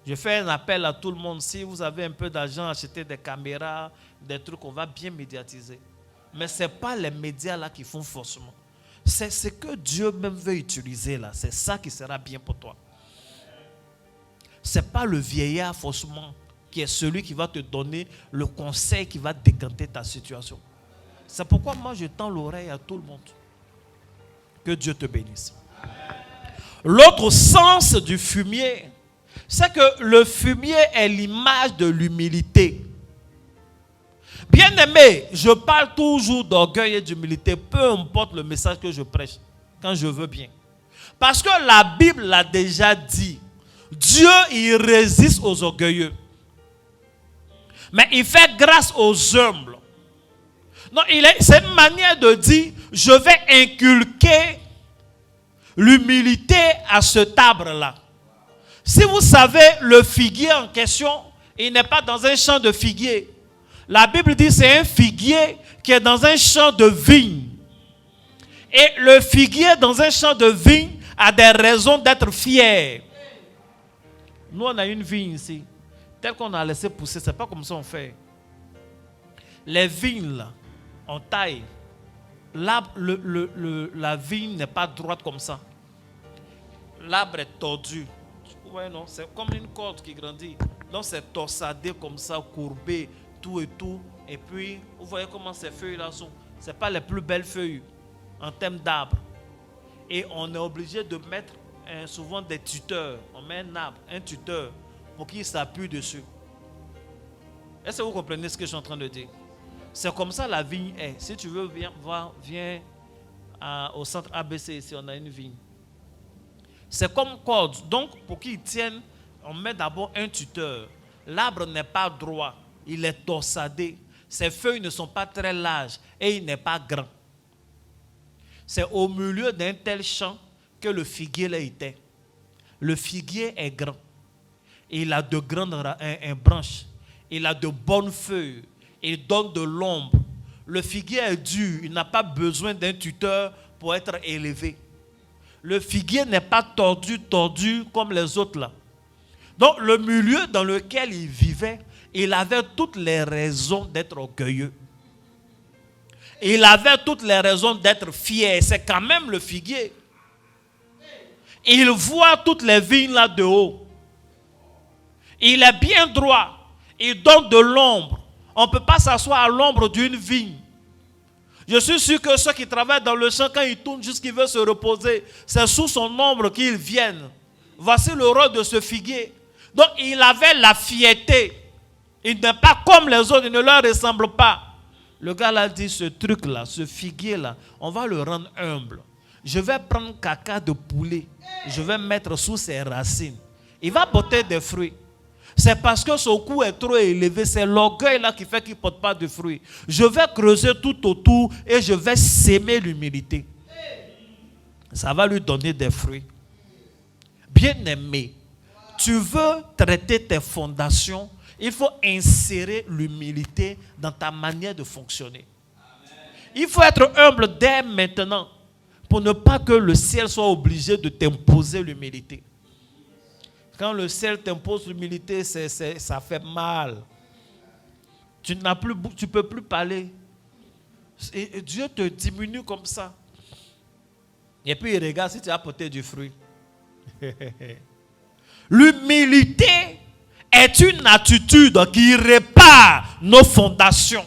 Je fais un appel à tout le monde. Si vous avez un peu d'argent, achetez des caméras, des trucs, on va bien médiatiser. Mais ce n'est pas les médias là qui font forcément. C'est ce que Dieu même veut utiliser là. C'est ça qui sera bien pour toi. Ce n'est pas le vieillard forcément qui est celui qui va te donner le conseil qui va décanter ta situation. C'est pourquoi moi je tends l'oreille à tout le monde. Que Dieu te bénisse. L'autre sens du fumier, c'est que le fumier est l'image de l'humilité. Bien aimé, je parle toujours d'orgueil et d'humilité, peu importe le message que je prêche, quand je veux bien. Parce que la Bible l'a déjà dit. Dieu, il résiste aux orgueilleux. Mais il fait grâce aux humbles. Donc, c'est une manière de dire, je vais inculquer l'humilité à cet arbre-là. Si vous savez, le figuier en question, il n'est pas dans un champ de figuier. La Bible dit que c'est un figuier qui est dans un champ de vigne. Et le figuier dans un champ de vigne a des raisons d'être fier. Nous, on a une vigne ici. Telle qu'on a laissé pousser, ce n'est pas comme ça on fait. Les vignes, là, on taille. La vigne n'est pas droite comme ça. L'arbre est tordu. Ouais, non, c'est comme une corde qui grandit. Donc c'est torsadé comme ça, courbé, tout et tout. Et puis, vous voyez comment ces feuilles-là sont. Ce n'est pas les plus belles feuilles en termes d'arbres. Et on est obligé de mettre souvent des tuteurs. On met un arbre, un tuteur, pour qu'il s'appuie dessus. Est-ce que vous comprenez ce que je suis en train de dire? C'est comme ça la vigne est. Si tu veux, viens au centre ABC, ici on a une vigne. C'est comme corde. Donc, pour qu'il tienne, on met d'abord un tuteur. L'arbre n'est pas droit. Il est torsadé. Ses feuilles ne sont pas très larges et il n'est pas grand. C'est au milieu d'un tel champ que le figuier là était. Le figuier est grand. Il a de grandes branches. Il a de bonnes feuilles. Il donne de l'ombre. Le figuier est dur. Il n'a pas besoin d'un tuteur pour être élevé. Le figuier n'est pas tordu comme les autres là. Donc le milieu dans lequel il vivait, il avait toutes les raisons d'être orgueilleux. Il avait toutes les raisons d'être fier. C'est quand même le figuier. Il voit toutes les vignes là de haut. Il est bien droit. Il donne de l'ombre. On ne peut pas s'asseoir à l'ombre d'une vigne. Je suis sûr que ceux qui travaillent dans le champ, quand ils tournent jusqu'ils veulent se reposer, c'est sous son ombre qu'ils viennent. Voici le rôle de ce figuier. Donc il avait la fierté. Il n'est pas comme les autres, il ne leur ressemble pas. Le gars là dit, ce truc-là, ce figuier-là, on va le rendre humble. Je vais prendre caca de poulet, je vais mettre sous ses racines. Il va porter des fruits. C'est parce que son cou est trop élevé, c'est l'orgueil là qui fait qu'il ne porte pas de fruits. Je vais creuser tout autour et je vais s'aimer l'humilité. Ça va lui donner des fruits. Bien-aimé, tu veux traiter tes fondations, il faut insérer l'humilité dans ta manière de fonctionner. Il faut être humble dès maintenant pour ne pas que le ciel soit obligé de t'imposer l'humilité. Quand le ciel t'impose l'humilité, ça fait mal. Tu ne peux plus parler. Et Dieu te diminue comme ça. Et puis il regarde si tu as apporté du fruit. L'humilité est une attitude qui répare nos fondations.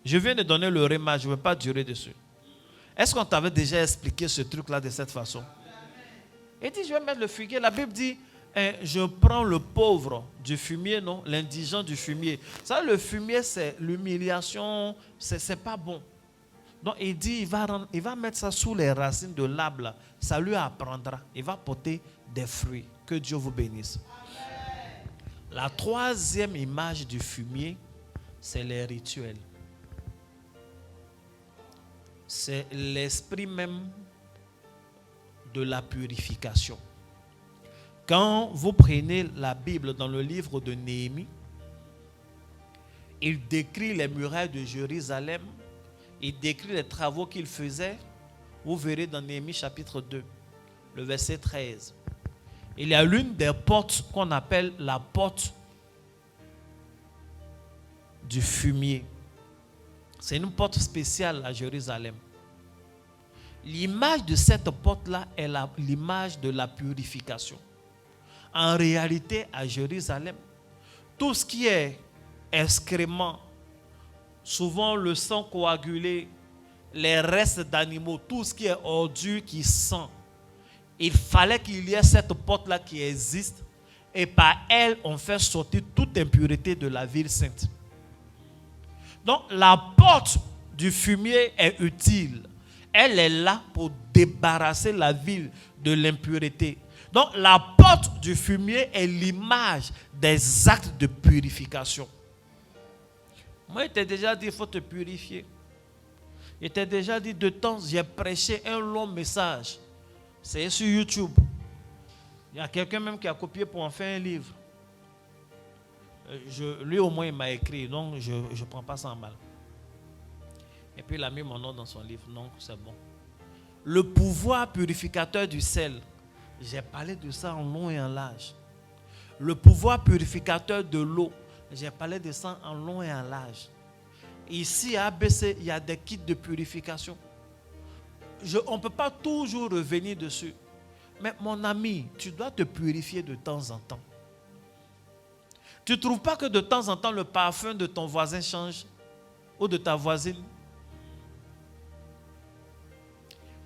Je viens de donner le réma, je ne veux pas durer dessus. Est-ce qu'on t'avait déjà expliqué ce truc-là de cette façon? Il dit, je vais mettre le figuier. La Bible dit, je prends le pauvre du fumier, non? L'indigent du fumier. Ça, le fumier, c'est l'humiliation, c'est pas bon. Donc, il dit, il va mettre ça sous les racines de l'arbre. Ça lui apprendra. Il va porter des fruits. Que Dieu vous bénisse. La troisième image du fumier, c'est les rituels. C'est l'esprit même de la purification. Quand vous prenez la Bible dans le livre de Néhémie, il décrit les murailles de Jérusalem, il décrit les travaux qu'il faisait. Vous verrez dans Néhémie chapitre 2, le verset 13. Il y a l'une des portes qu'on appelle la porte du fumier. C'est une porte spéciale à Jérusalem. L'image de cette porte-là est l'image de la purification. En réalité, à Jérusalem, tout ce qui est excrément, souvent le sang coagulé, les restes d'animaux, tout ce qui est ordure qui sent, il fallait qu'il y ait cette porte-là qui existe et par elle, on fait sortir toute impureté de la ville sainte. Donc, la porte du fumier est utile. Elle est là pour débarrasser la ville de l'impureté. Donc, la porte du fumier est l'image des actes de purification. Moi, il t'a déjà dit, il faut te purifier. Il t'a déjà dit, de temps, j'ai prêché un long message. C'est sur YouTube. Il y a quelqu'un même qui a copié pour en faire un livre. Lui, au moins, il m'a écrit, donc je ne prends pas ça en mal. Et puis, il a mis mon nom dans son livre, donc c'est bon. Le pouvoir purificateur du sel. J'ai parlé de ça en long et en large. Le pouvoir purificateur de l'eau. J'ai parlé de ça en long et en large. Ici, à ABC, il y a des kits de purification. On ne peut pas toujours revenir dessus. Mais mon ami, tu dois te purifier de temps en temps. Tu ne trouves pas que de temps en temps, le parfum de ton voisin change? Ou de ta voisine?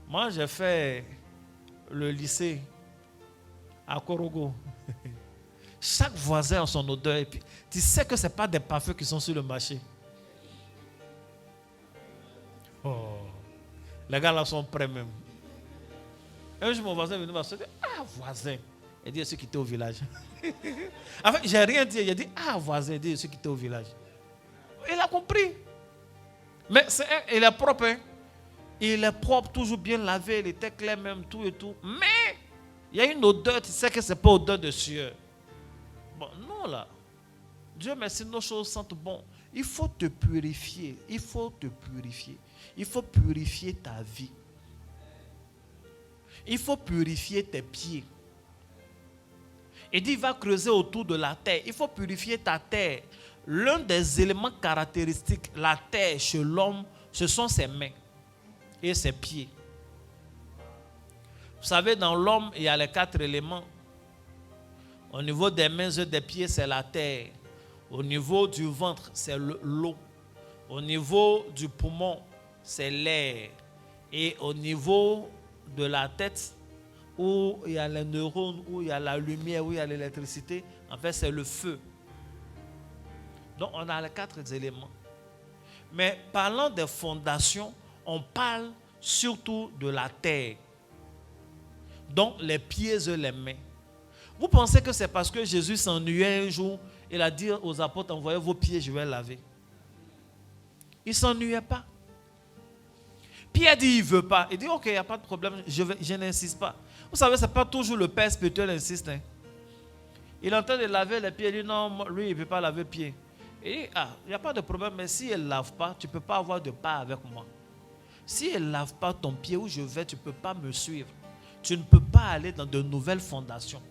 Moi, j'ai fait le lycée à Korogo. Chaque voisin a son odeur. Et puis, tu sais que ce n'est pas des parfums qui sont sur le marché. Oh. Les gars là sont prêts même. Un jour, mon voisin est venu me dire, ah, voisin. Il dit, ceux qui étaient au village. En fait, j'ai rien dit. Il a dit, ah, voisin. Il dit, ceux qui étaient au village. Il a compris. Mais il est propre. Hein? Il est propre, toujours bien lavé. Il était clair même, tout et tout. Mais, il y a une odeur, tu sais que ce n'est pas odeur de sueur. Bon, non là. Dieu merci, nos choses sentent bon. Il faut te purifier. Il faut te purifier. Il faut purifier ta vie. Il faut purifier tes pieds. Il dit, il va creuser autour de la terre. Il faut purifier ta terre. L'un des éléments caractéristiques, la terre chez l'homme, ce sont ses mains et ses pieds. Vous savez, dans l'homme, il y a les 4 éléments. Au niveau des mains et des pieds, c'est la terre. Au niveau du ventre, c'est l'eau. Au niveau du poumon, c'est l'air. Et au niveau de la tête, où il y a les neurones, où il y a la lumière, où il y a l'électricité, en fait, c'est le feu. Donc, on a les 4 éléments. Mais parlant des fondations, on parle surtout de la terre. Donc, les pieds et les mains. Vous pensez que c'est parce que Jésus s'ennuyait un jour, il a dit aux apôtres, envoyez vos pieds, je vais laver. Il ne s'ennuyait pas. Pierre dit, il ne veut pas. Il dit, ok, il n'y a pas de problème, je n'insiste pas. Vous savez, ce n'est pas toujours le père spirituel qui insiste. Hein. Il est en train de laver les pieds, il dit, non, lui, il ne veut pas laver les pieds. Il dit, il n'y a pas de problème, mais si elle ne lave pas, tu ne peux pas avoir de part avec moi. Si elle ne lave pas ton pied où je vais, tu ne peux pas me suivre. Tu ne peux pas aller dans de nouvelles fondations.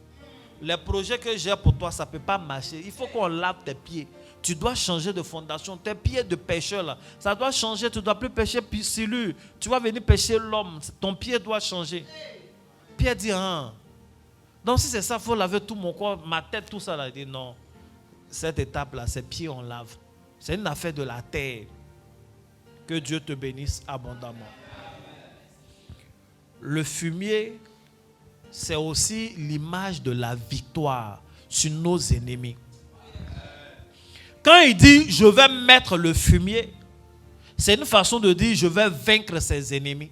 Les projets que j'ai pour toi, ça ne peut pas marcher. Il faut qu'on lave tes pieds Tu dois changer de fondation. Tes pieds de pêcheur, là, ça doit changer. Tu ne dois plus pêcher piscilure. Tu vas venir pêcher l'homme. Ton pied doit changer. Pierre dit, ah. Donc si c'est ça, il faut laver tout mon corps, ma tête, tout ça. Là. Il dit, non. Cette étape-là, ces pieds, on lave. C'est une affaire de la terre. Que Dieu te bénisse abondamment. Le fumier, c'est aussi l'image de la victoire sur nos ennemis. Quand il dit « je vais mettre le fumier », c'est une façon de dire « je vais vaincre ses ennemis ».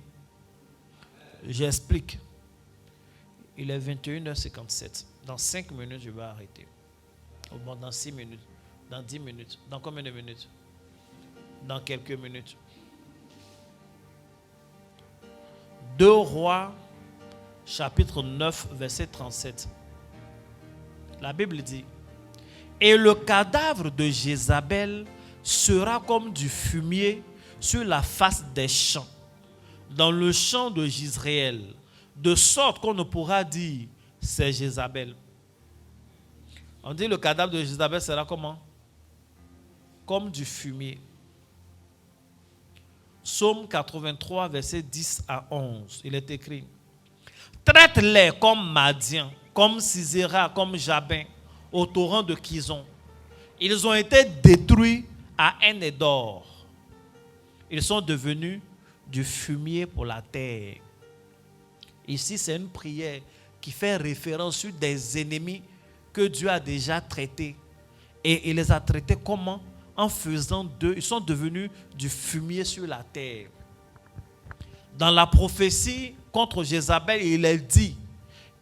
J'explique. Il est 21h57. Dans 5 minutes, je vais arrêter. Bon, dans 6 minutes, dans 10 minutes, dans combien de minutes? Dans quelques minutes. 2 Rois, chapitre 9, verset 37. La Bible dit, « Et le cadavre de Jézabel sera comme du fumier sur la face des champs, dans le champ de Jizréel, de sorte qu'on ne pourra dire, c'est Jézabel. » On dit le cadavre de Jézabel sera comment? Comme du fumier. Psaume 83, verset 10 à 11. Il est écrit, « Traite-les comme Madian, comme Sisera, comme Jabin, au torrent de Kizon. Ils ont été détruits à En-Edor. Ils sont devenus du fumier pour la terre. » Ici, c'est une prière qui fait référence sur des ennemis que Dieu a déjà traités. Et il les a traités comment? En faisant d'eux, ils sont devenus du fumier sur la terre. Dans la prophétie contre Jézabel, il est dit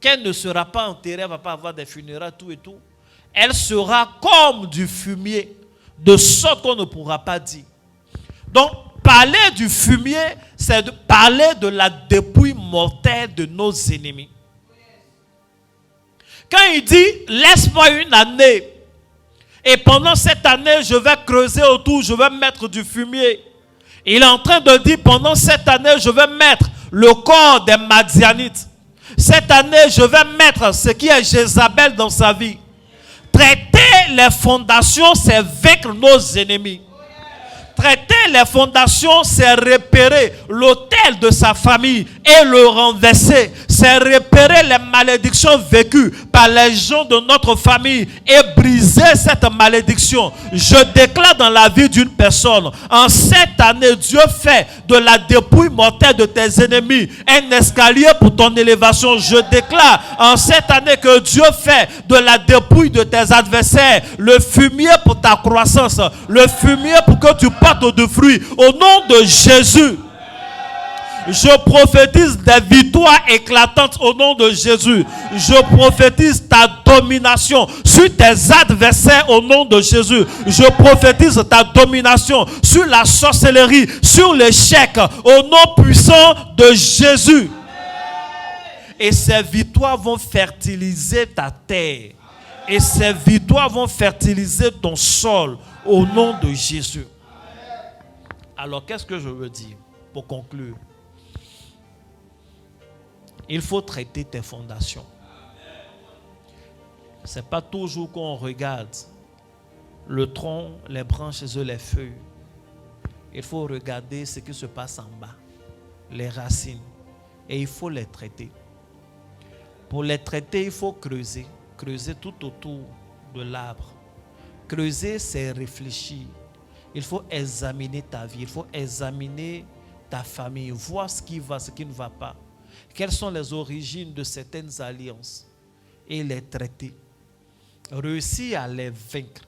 qu'elle ne sera pas enterrée, elle ne va pas avoir des funérailles, tout et tout. Elle sera comme du fumier, de sorte qu'on ne pourra pas dire. Donc, parler du fumier, c'est de parler de la dépouille mortelle de nos ennemis. Quand il dit, laisse-moi une année, et pendant cette année, je vais creuser autour, je vais mettre du fumier. Il est en train de dire, pendant cette année, je vais mettre le corps des Madianites. Cette année, je vais mettre ce qui est Jézabel dans sa vie. Traiter les fondations, c'est vaincre nos ennemis. Traiter les fondations, c'est repérer l'autel de sa famille et le renverser. C'est repérer les malédictions vécues par les gens de notre famille et briser cette malédiction. Je déclare dans la vie d'une personne, en cette année, Dieu fait de la dépouille mortelle de tes ennemis un escalier pour ton élévation. Je déclare en cette année que Dieu fait de la dépouille de tes adversaires le fumier pour ta croissance, le fumier pour que tu portes de fruits. Au nom de Jésus, je prophétise des victoires éclatantes au nom de Jésus. Je prophétise ta domination sur tes adversaires au nom de Jésus. Je prophétise ta domination sur la sorcellerie, sur l'échec au nom puissant de Jésus. Et ces victoires vont fertiliser ta terre. Et ces victoires vont fertiliser ton sol au nom de Jésus. Alors, qu'est-ce que je veux dire pour conclure? Il faut traiter tes fondations. Ce n'est pas toujours qu'on regarde le tronc, les branches et les feuilles. Il faut regarder ce qui se passe en bas, les racines. Et il faut les traiter. Pour les traiter, il faut creuser. Creuser tout autour de l'arbre. Creuser, c'est réfléchir. Il faut examiner ta vie. Il faut examiner ta famille. Voir ce qui va, ce qui ne va pas. Quelles sont les origines de certaines alliances et les traiter. Réussir à les vaincre.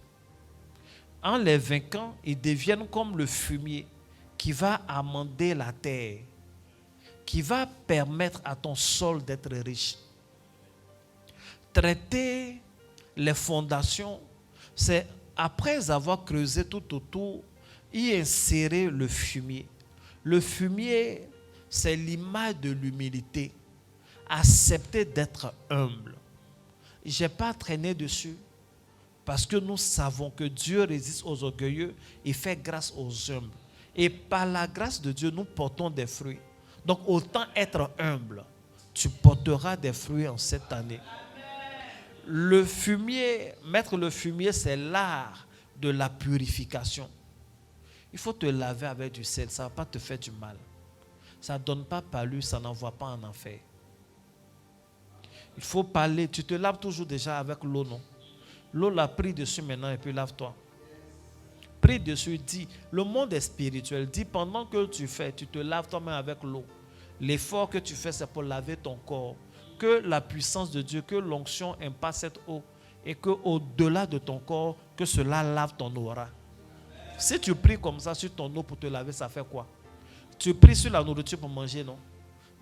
En les vainquant, ils deviennent comme le fumier qui va amender la terre, qui va permettre à ton sol d'être riche. Traiter les fondations, c'est après avoir creusé tout autour, y insérer le fumier. Le fumier, c'est l'image de l'humilité. Accepter d'être humble. Je n'ai pas traîné dessus parce que nous savons que Dieu résiste aux orgueilleux et fait grâce aux humbles. Et par la grâce de Dieu, nous portons des fruits. Donc autant être humble. Tu porteras des fruits en cette année. Le fumier, mettre le fumier, c'est l'art de la purification. Il faut te laver avec du sel, ça ne va pas te faire du mal. Ça ne donne pas palu, ça n'envoie pas en enfer. Il faut parler, tu te laves toujours déjà avec l'eau, non? L'eau l'a pris dessus maintenant et puis lave-toi. Prie dessus, dis, le monde est spirituel. Dis, pendant que tu fais, tu te laves toi-même avec l'eau. L'effort que tu fais, c'est pour laver ton corps. Que la puissance de Dieu, que l'onction impacte cette eau et qu'au-delà de ton corps, que cela lave ton aura. Si tu pries comme ça sur ton eau pour te laver, ça fait quoi? Tu pries sur la nourriture pour manger, non?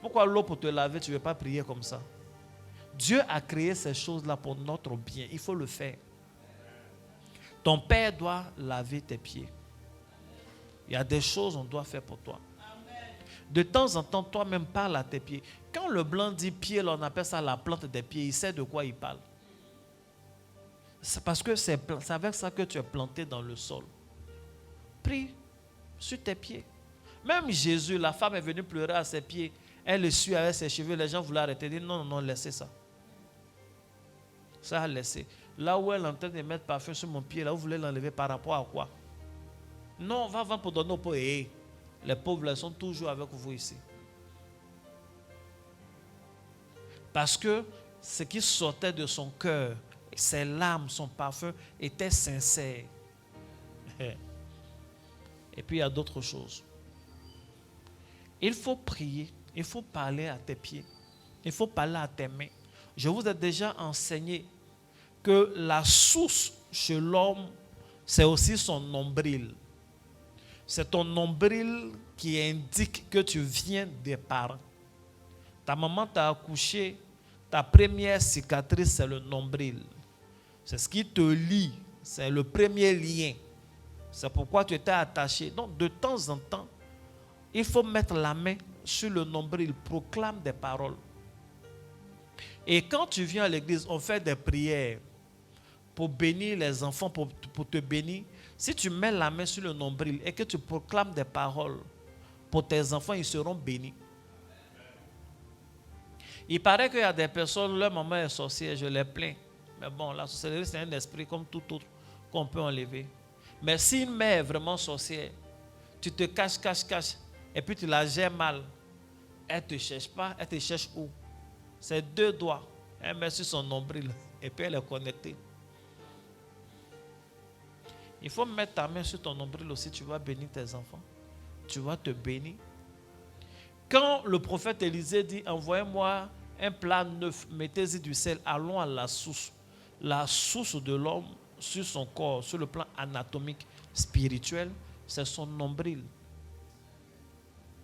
Pourquoi l'eau pour te laver, tu ne veux pas prier comme ça? Dieu a créé ces choses-là pour notre bien. Il faut le faire. Ton père doit laver tes pieds. Il y a des choses qu'on doit faire pour toi. De temps en temps, toi-même parle à tes pieds. Quand le blanc dit pied, on appelle ça la plante des pieds. Il sait de quoi il parle. C'est parce que c'est avec ça que tu es planté dans le sol. Prie sur tes pieds. Même Jésus, la femme est venue pleurer à ses pieds. Elle le suit avec ses cheveux. Les gens voulaient arrêter. Dit non, non, laissez ça. Ça a laissé. Là où elle est en train de mettre parfum sur mon pied, là, vous voulez l'enlever par rapport à quoi? Non, on va vendre pour donner aux pauvres. Et les pauvres, là, sont toujours avec vous ici. Parce que ce qui sortait de son cœur, ses larmes, son parfum, était sincère. Et puis il y a d'autres choses. Il faut prier, il faut parler à tes pieds, il faut parler à tes mains. Je vous ai déjà enseigné que la source chez l'homme, c'est aussi son nombril. C'est ton nombril qui indique que tu viens des parents. Ta maman t'a accouché, ta première cicatrice, c'est le nombril. C'est ce qui te lie, c'est le premier lien. C'est pourquoi tu étais attaché. Donc, de temps en temps, il faut mettre la main sur le nombril, proclame des paroles. Et quand tu viens à l'église, on fait des prières pour bénir les enfants, pour te bénir. Si tu mets la main sur le nombril et que tu proclames des paroles pour tes enfants, ils seront bénis. Il paraît qu'il y a des personnes, leur maman est sorcière, je les plains. Mais bon, la sorcellerie, c'est un esprit comme tout autre qu'on peut enlever. Mais si une mère est vraiment sorcière, tu te caches, et puis tu la gères mal, elle ne te cherche pas, elle te cherche où? C'est 2 doigts, elle met sur son nombril, et puis elle est connectée. Il faut mettre ta main sur ton nombril aussi, tu vas bénir tes enfants. Tu vas te bénir. Quand le prophète Élisée dit, envoyez-moi un plat neuf, mettez-y du sel, allons à la source. La source de l'homme sur son corps, sur le plan anatomique, spirituel, c'est son nombril.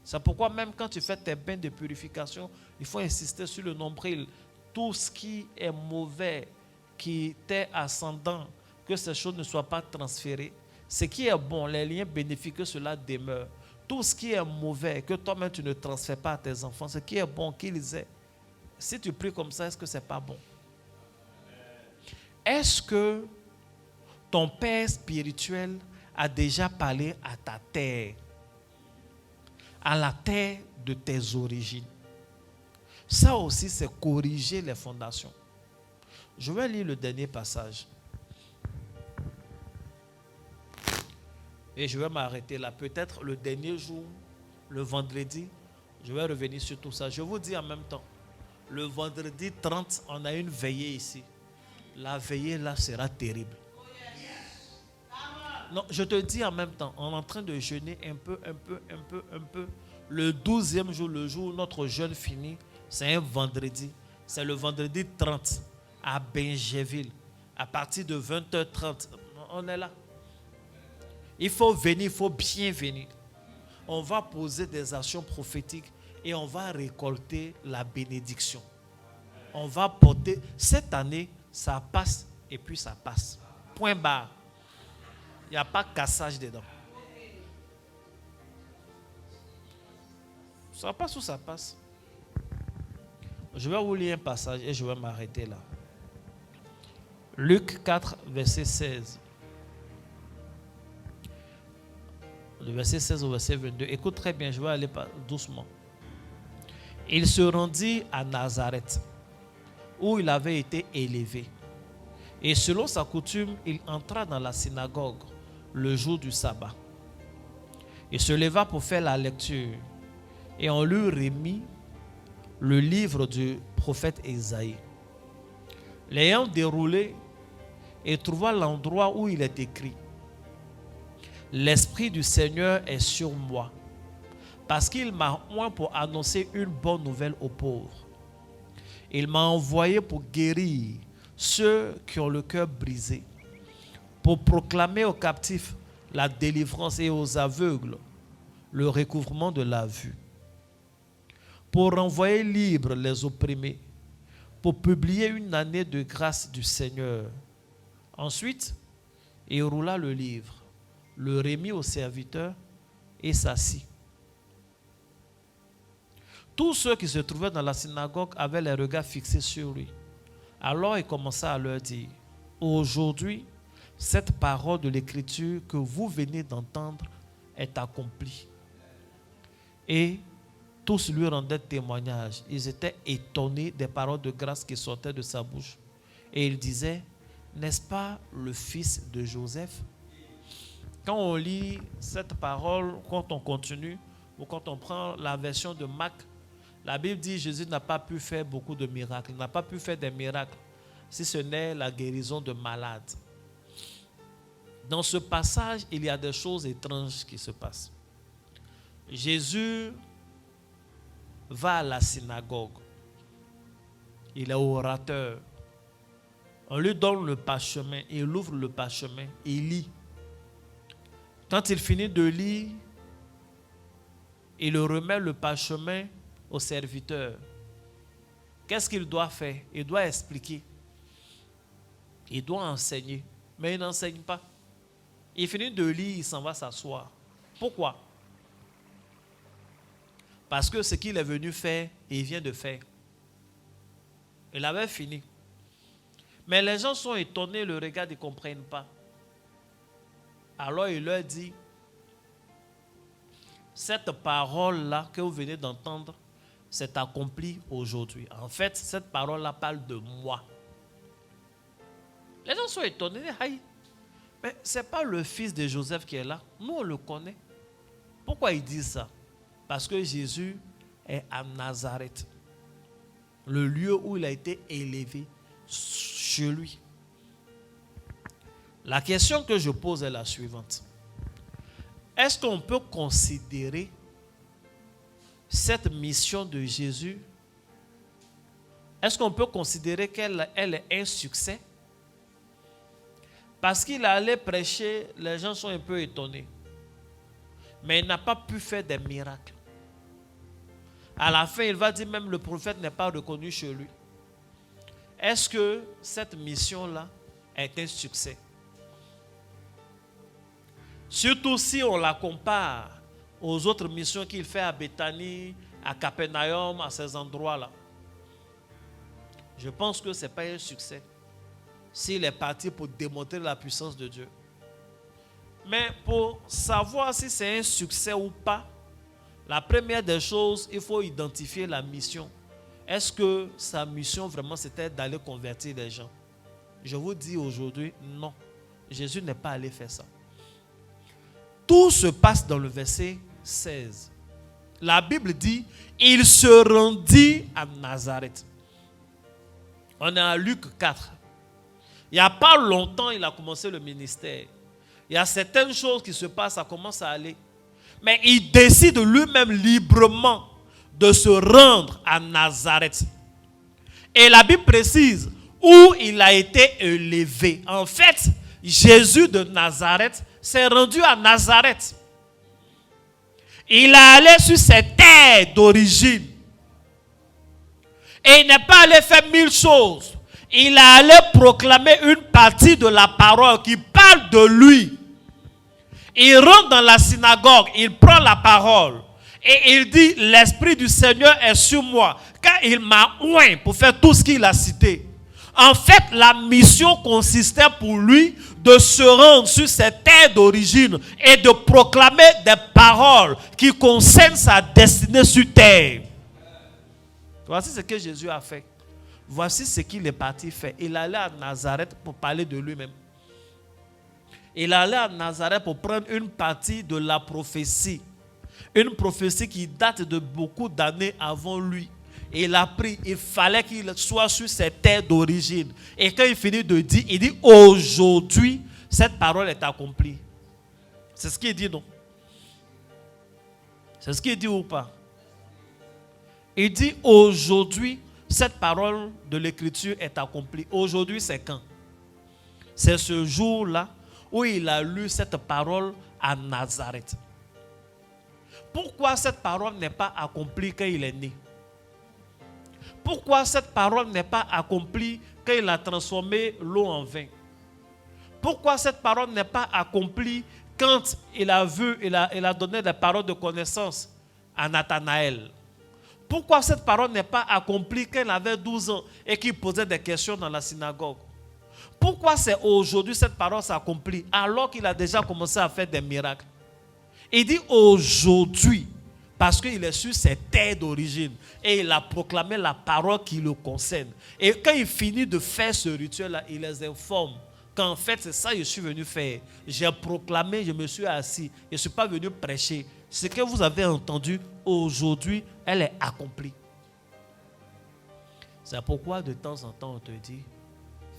C'est pourquoi même quand tu fais tes bains de purification, il faut insister sur le nombril. Tout ce qui est mauvais, qui t'est ascendant, que ces choses ne soient pas transférées. Ce qui est bon, les liens bénéfiques, que cela demeure. Tout ce qui est mauvais, que toi-même tu ne transfères pas à tes enfants, ce qui est bon, qu'ils aient. Si tu pries comme ça, est-ce que ce n'est pas bon? Est-ce que ton père spirituel a déjà parlé à ta terre, à la terre de tes origines? Ça aussi, c'est corriger les fondations. Je vais lire le dernier passage. Et je vais m'arrêter là. Peut-être le dernier jour, le vendredi, je vais revenir sur tout ça. Je vous dis en même temps, le vendredi 30, on a une veillée ici. La veillée là sera terrible. Non, je te dis en même temps, on est en train de jeûner un peu. Le 12e jour, le jour où notre jeûne finit, c'est un vendredi. C'est le vendredi 30 à Benjéville. À partir de 20h30, on est là. Il faut venir, il faut bien venir. On va poser des actions prophétiques et on va récolter la bénédiction. On va porter, cette année, ça passe et puis ça passe. Point barre. Il n'y a pas de cassage dedans. Ça passe ou ça passe? Je vais vous lire un passage et je vais m'arrêter là. Luc 4, verset 16. Le verset 16 au verset 22. Écoute très bien, je vais aller doucement. Il se rendit à Nazareth, où il avait été élevé. Et selon sa coutume, il entra dans la synagogue le jour du sabbat. Il se leva pour faire la lecture. Et on lui remit le livre du prophète Ésaïe. L'ayant déroulé, il trouva l'endroit où il est écrit: L'Esprit du Seigneur est sur moi, parce qu'il m'a oint pour annoncer une bonne nouvelle aux pauvres. Il m'a envoyé pour guérir ceux qui ont le cœur brisé, pour proclamer aux captifs la délivrance et aux aveugles le recouvrement de la vue, pour renvoyer libres les opprimés, pour publier une année de grâce du Seigneur. Ensuite, il roula le livre, le remit au serviteur et s'assit. Tous ceux qui se trouvaient dans la synagogue avaient les regards fixés sur lui. Alors il commença à leur dire: Aujourd'hui, cette parole de l'Écriture que vous venez d'entendre est accomplie. Et tous lui rendaient témoignage. Ils étaient étonnés des paroles de grâce qui sortaient de sa bouche. Et ils disaient: N'est-ce pas le fils de Joseph? Quand on lit cette parole, quand on continue, ou quand on prend la version de Marc, la Bible dit que Jésus n'a pas pu faire beaucoup de miracles. Il n'a pas pu faire des miracles, si ce n'est la guérison de malades. Dans ce passage, il y a des choses étranges qui se passent. Jésus va à la synagogue. Il est orateur. On lui donne le parchemin. Il ouvre le parchemin. Il lit. Quand il finit de lire, il remet le parchemin au serviteur. Qu'est-ce qu'il doit faire? Il doit expliquer. Il doit enseigner. Mais il n'enseigne pas. Il finit de lire, il s'en va s'asseoir. Pourquoi? Parce que ce qu'il est venu faire, il vient de faire. Il avait fini. Mais les gens sont étonnés, le regard, ils ne comprennent pas. Alors il leur dit: cette parole-là que vous venez d'entendre, c'est accompli aujourd'hui. En fait, cette parole-là parle de moi. Les gens sont étonnés. Mais ce n'est pas le fils de Joseph qui est là. Nous, on le connaît. Pourquoi ils disent ça? Parce que Jésus est à Nazareth, le lieu où il a été élevé chez lui. La question que je pose est la suivante. Est-ce qu'on peut considérer cette mission de Jésus, est-ce qu'on peut considérer qu'elle est un succès? Parce qu'il allait prêcher, les gens sont un peu étonnés. Mais il n'a pas pu faire des miracles. À la fin, il va dire même le prophète n'est pas reconnu chez lui. Est-ce que cette mission-là est un succès? Surtout si on la compare aux autres missions qu'il fait à Béthanie, à Capernaum, à ces endroits-là. Je pense que ce n'est pas un succès s'il est parti pour démontrer la puissance de Dieu. Mais pour savoir si c'est un succès ou pas, la première des choses, il faut identifier la mission. Est-ce que sa mission vraiment c'était d'aller convertir les gens? Je vous dis aujourd'hui, non. Jésus n'est pas allé faire ça. Tout se passe dans le verset 16. La Bible dit, il se rendit à Nazareth. On est à Luc 4. Il n'y a pas longtemps, il a commencé le ministère. Il y a certaines choses qui se passent, ça commence à aller. Mais il décide lui-même librement de se rendre à Nazareth. Et la Bible précise où il a été élevé. En fait, Jésus de Nazareth s'est rendu à Nazareth. Il est allé sur ses terres d'origine. Et il n'est pas allé faire 1000 choses. Il est allé proclamer une partie de la parole qui parle de lui. Il rentre dans la synagogue, il prend la parole et il dit, l'Esprit du Seigneur est sur moi, car il m'a oint pour faire tout ce qu'il a cité. En fait, la mission consistait pour lui de se rendre sur ses terres d'origine et de proclamer des paroles qui concernent sa destinée sur terre. Voici ce que Jésus a fait. voici ce qu'il est parti faire. Il allait à Nazareth pour parler de lui-même. Il allait à Nazareth pour prendre une partie de la prophétie. Une prophétie qui date de beaucoup d'années avant lui. Et il a pris, il fallait qu'il soit sur ses terres d'origine. Et quand il finit de dire, il dit aujourd'hui, cette parole est accomplie. C'est ce qu'il dit, non? C'est ce qu'il dit ou pas? Il dit aujourd'hui, cette parole de l'écriture est accomplie. Aujourd'hui, c'est quand? C'est ce jour-là où il a lu cette parole à Nazareth. Pourquoi cette parole n'est pas accomplie quand il est né? Pourquoi cette parole n'est pas accomplie quand il a transformé l'eau en vin? Pourquoi cette parole n'est pas accomplie quand il a donné des paroles de connaissance à Nathanaël? Pourquoi cette parole n'est pas accomplie quand il avait 12 ans et qu'il posait des questions dans la synagogue? Pourquoi c'est aujourd'hui cette parole s'accomplit alors qu'il a déjà commencé à faire des miracles? Il dit aujourd'hui parce qu'il est sur ses terres d'origine et il a proclamé la parole qui le concerne. Et quand il finit de faire ce rituel-là, il les informe qu'en fait c'est ça que je suis venu faire. J'ai proclamé, je me suis assis, je ne suis pas venu prêcher. Ce que vous avez entendu aujourd'hui, elle est accomplie. C'est pourquoi de temps en temps on te dit,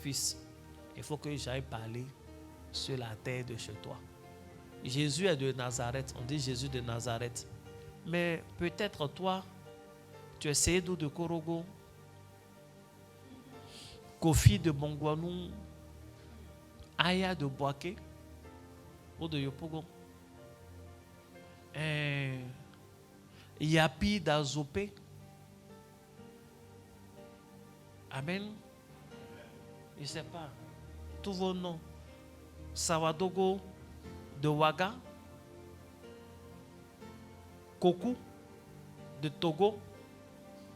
fils, il faut que j'aille parler sur la terre de chez toi. Jésus est de Nazareth, on dit Jésus de Nazareth. Mais peut-être toi, tu es Seydou de Korogo, Kofi de Bongwanou, Aya de Boaké, ou de Yopogo, Yapi d'Azopé. Amen. Je ne sais pas. Tous vos noms. Sawadogo de Ouaga. Koku de Togo.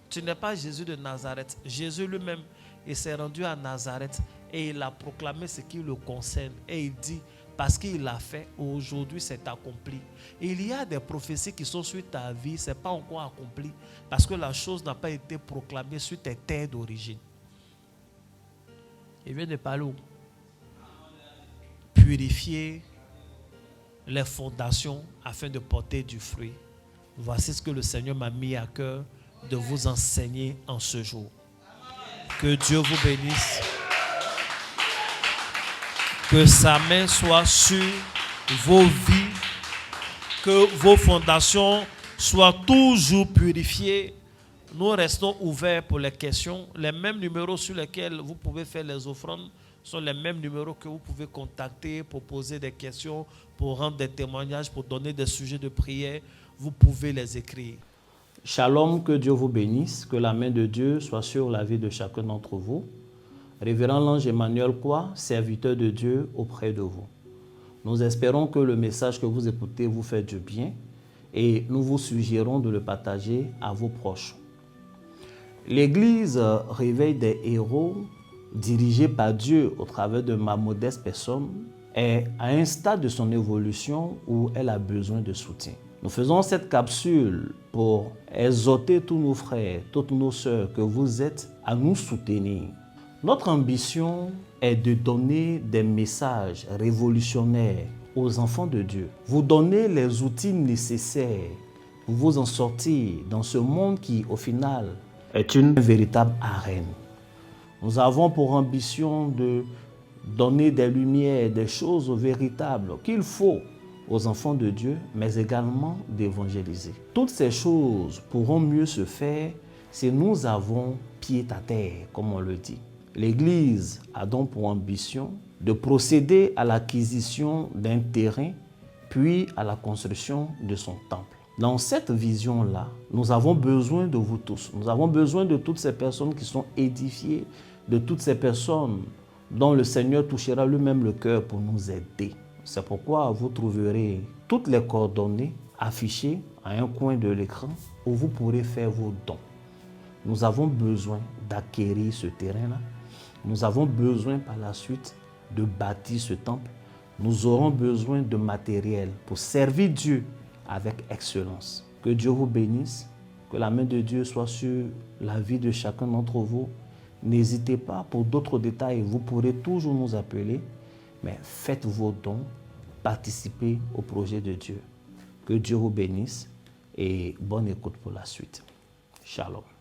Tu n'es pas Jésus de Nazareth. Jésus lui-même, il s'est rendu à Nazareth et il a proclamé ce qui le concerne. Et il dit, parce qu'il l'a fait, aujourd'hui c'est accompli. Il y a des prophéties qui sont sur ta vie, ce n'est pas encore accompli. Parce que la chose n'a pas été proclamée sur tes terres d'origine. Il vient de parler où? Purifier les fondations afin de porter du fruit. Voici ce que le Seigneur m'a mis à cœur de vous enseigner en ce jour. Que Dieu vous bénisse. Que sa main soit sur vos vies. Que vos fondations soient toujours purifiées. Nous restons ouverts pour les questions. Les mêmes numéros sur lesquels vous pouvez faire les offrandes sont les mêmes numéros que vous pouvez contacter pour poser des questions, pour rendre des témoignages, pour donner des sujets de prière. Vous pouvez les écrire. Shalom, que Dieu vous bénisse, que la main de Dieu soit sur la vie de chacun d'entre vous. Révérend l'ange Emmanuel Kwa, serviteur de Dieu auprès de vous. Nous espérons que le message que vous écoutez vous fait du bien et nous vous suggérons de le partager à vos proches. L'Église Réveil des héros, dirigée par Dieu au travers de ma modeste personne, est à un stade de son évolution où elle a besoin de soutien. Nous faisons cette capsule pour exhorter tous nos frères, toutes nos sœurs que vous êtes à nous soutenir. Notre ambition est de donner des messages révolutionnaires aux enfants de Dieu. Vous donner les outils nécessaires pour vous en sortir dans ce monde qui, au final, est une véritable arène. Nous avons pour ambition de donner des lumières, des choses véritables qu'il faut aux enfants de Dieu, mais également d'évangéliser. Toutes ces choses pourront mieux se faire si nous avons pied à terre, comme on le dit. L'Église a donc pour ambition de procéder à l'acquisition d'un terrain, puis à la construction de son temple. Dans cette vision-là, nous avons besoin de vous tous. Nous avons besoin de toutes ces personnes qui sont édifiées, de toutes ces personnes dont le Seigneur touchera lui-même le cœur pour nous aider. C'est pourquoi vous trouverez toutes les coordonnées affichées à un coin de l'écran où vous pourrez faire vos dons. Nous avons besoin d'acquérir ce terrain-là. Nous avons besoin par la suite de bâtir ce temple. Nous aurons besoin de matériel pour servir Dieu avec excellence. Que Dieu vous bénisse, que la main de Dieu soit sur la vie de chacun d'entre vous N'hésitez pas, pour d'autres détails, vous pourrez toujours nous appeler, mais faites vos dons, participez au projet de Dieu. Que Dieu vous bénisse et bonne écoute pour la suite. Shalom.